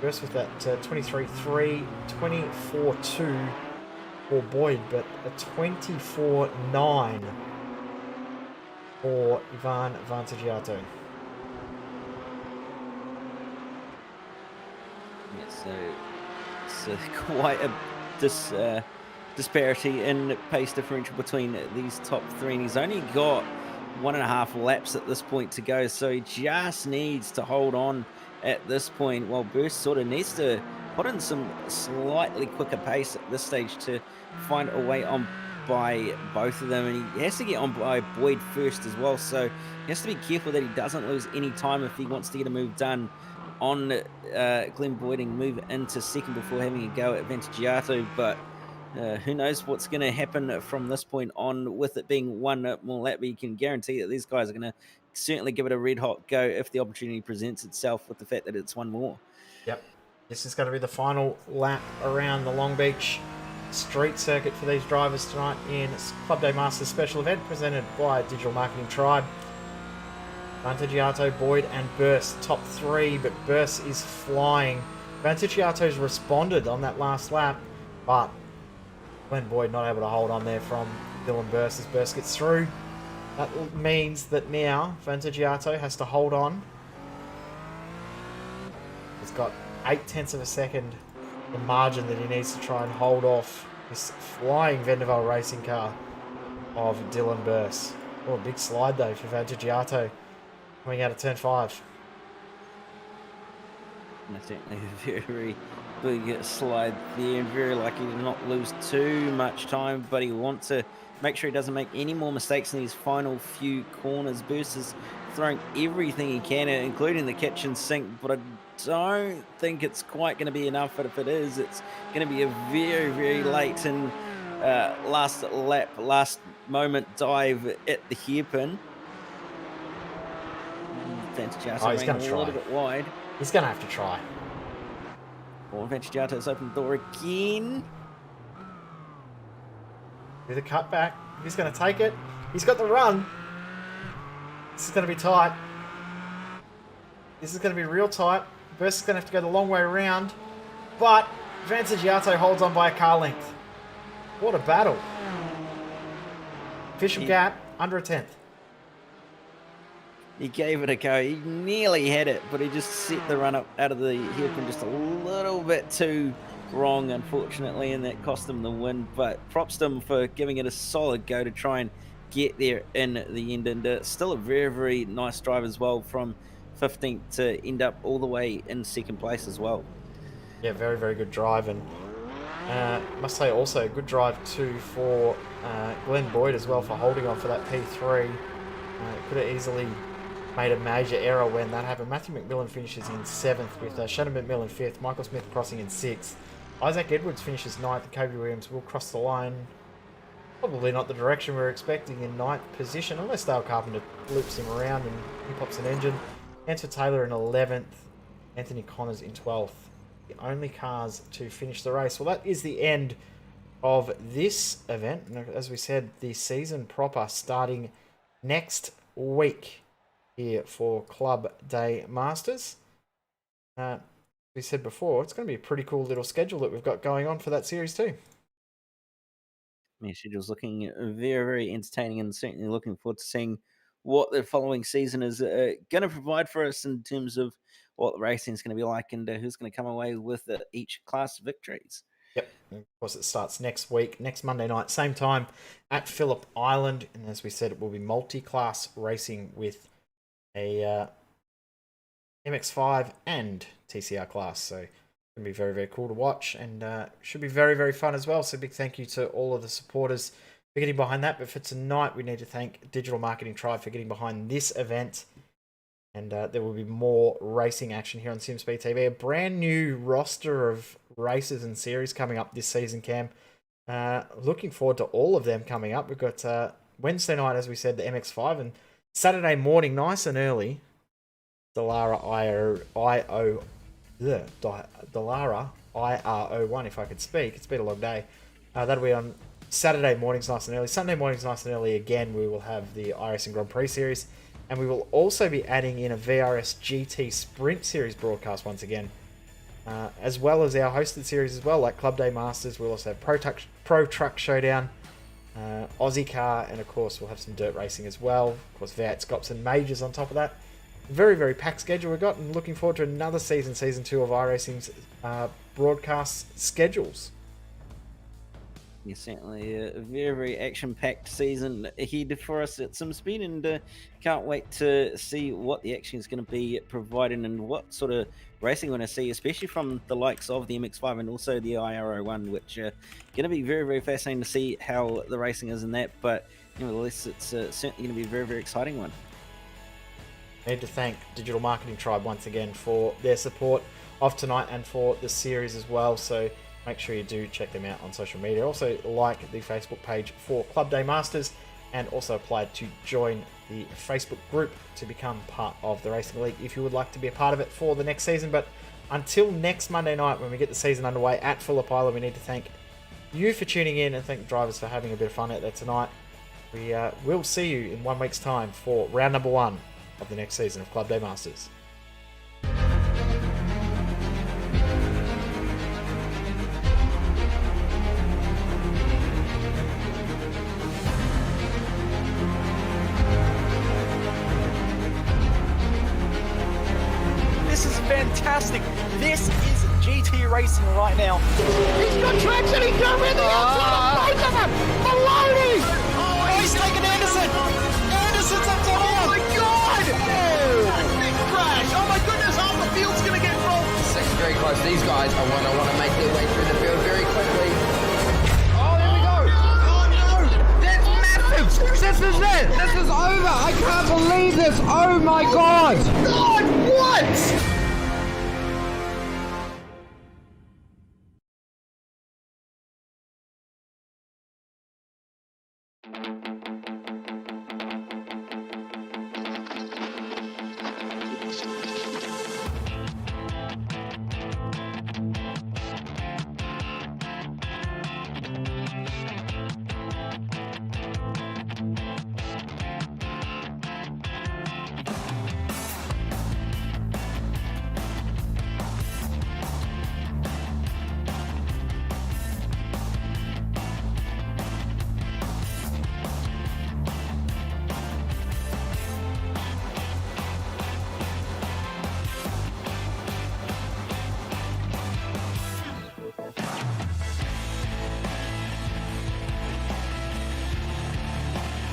BIRSE with that 23.3, 24.2 for Boyd, but a 24.9 for Ivan Vanzagiato. Yeah, so quite a disparity in pace differential between these top 3, and he's only got 1.5 laps at this point to go, so he just needs to hold on at this point, while BIRSE sort of needs to put in some slightly quicker pace at this stage to find a way on by both of them, and he has to get on by Boyd first as well, so he has to be careful that he doesn't lose any time if he wants to get a move done on Glenn Boyd and move into second before having a go at Vanzagiato. But who knows what's going to happen from this point on, with it being one more lap. But you can guarantee that these guys are going to certainly give it a red hot go if the opportunity presents itself, with the fact that it's one more. Yep. This is going to be the final lap around the Long Beach street circuit for these drivers tonight in Club Day Masters special event presented by Digital Marketing Tribe. Vanzagiato, Boyd and BIRSE top 3, but BIRSE is flying. Vanzagiato's responded on that last lap, but Glenn Boyd not able to hold on there from Dylan BIRSE as BIRSE gets through. That means that now Vanzagiato has to hold on. He's got 0.8 of a second, the margin that he needs to try and hold off this flying Vendaval racing car of Dylan BIRSE. Oh, a big slide though for Vanzagiato coming out of turn 5. That's certainly a very big slide there, and very lucky to not lose too much time, but he wants to make sure he doesn't make any more mistakes in these final few corners. BIRSE is throwing everything he can, including the kitchen sink, but I don't think it's quite going to be enough. But if it is, it's going to be a very, very late and last lap, last moment dive at the hairpin. Vanzagiato he's going to try. A little bit wide. He's going to have to try. Or Vanzagiato's opened the door again. With a cutback, he's going to take it. He's got the run. This is going to be tight. This is going to be real tight. BIRSE is going to have to go the long way around, but Vanzagiato holds on by a car length. What a battle. Official gap, under a 10th. He gave it a go. He nearly had it, but he just set the run up out of the hairpin just a little bit too wrong, unfortunately, and that cost him the win. But props to him for giving it a solid go to try and get there in the end. And still a very, very nice drive as well, from 15th to end up all the way in second place as well. Yeah, very, very good drive. And must say also good drive too for Glenn Boyd as well, for holding on for that P3. Could have easily made a major error when that happened. Matthew McMillan finishes in 7th, with Shannon McMillan 5th, Michael Smith crossing in 6th. Isaac Edwards finishes 9th, and Kobe Williams will cross the line. Probably not the direction we're expecting in 9th position, unless Dale Carpenter loops him around and he pops an engine. Answer Taylor in 11th, Anthony Connors in 12th. The only cars to finish the race. Well, that is the end of this event. And as we said, the season proper starting next week here for Club Day Masters. We said before, it's going to be a pretty cool little schedule that we've got going on for that series too. Yeah, schedule's looking very, very entertaining, and certainly looking forward to seeing what the following season is going to provide for us in terms of what the racing is going to be like, and who's going to come away with each class victories. Yep, and of course it starts next week, next Monday night, same time at Phillip Island, and as we said, it will be multi-class racing with a MX-5 and TCR class, so it's going to be very, very cool to watch, and should be very, very fun as well. So big thank you to all of the supporters for getting behind that. But for tonight, we need to thank Digital Marketing Tribe for getting behind this event, and there will be more racing action here on SimSpeed TV. A brand new roster of races and series coming up this season, Cam. Looking forward to all of them coming up. We've got Wednesday night, as we said, the MX-5, and Saturday morning, nice and early, Dallara IRO1, if I could speak. It's been a long day. That'll be on Saturday mornings nice and early. Sunday mornings nice and early again, we will have the iRacing Grand Prix Series. And we will also be adding in a VRS GT Sprint Series broadcast once again. As well as our hosted series as well, like Club Day Masters. We'll also have Pro Truck Showdown, Aussie Car, and of course we'll have some dirt racing as well. Of course, V8 Scops and Majors on top of that. Very, very packed schedule we've got, and looking forward to another season 2 of iRacing's broadcast schedules. Yeah, certainly a very, very action-packed season ahead for us at SimSpeed, and can't wait to see what the action is going to be providing and what sort of racing we're going to see, especially from the likes of the MX-5 and also the IRO1, which are going to be very, very fascinating to see how the racing is in that. But nevertheless, it's certainly going to be a very, very exciting one. I need to thank Digital Marketing Tribe once again for their support of tonight and for the series as well. So make sure you do check them out on social media. Also like the Facebook page for Club Day Masters, and also apply to join the Facebook group to become part of the Racing League if you would like to be a part of it for the next season. But until next Monday night when we get the season underway at Phillip Island, we need to thank you for tuning in and thank the drivers for having a bit of fun out there tonight. We will see you in 1 week's time for round number 1 of the next season of Club Day Masters. This is fantastic. This is GT racing right now. He's got traction. He's got rid of the outside of both of them. Maloney. Oh, he's taken Anderson. Anderson's up to Oh my God. Oh, big crash. Oh my goodness, half the field's going to get rolled. Second very close. These guys are want to make their way through the field very quickly. Oh, there we go. Oh no, that's massive. This is it. This is over. I can't believe this. Oh my God. God, what?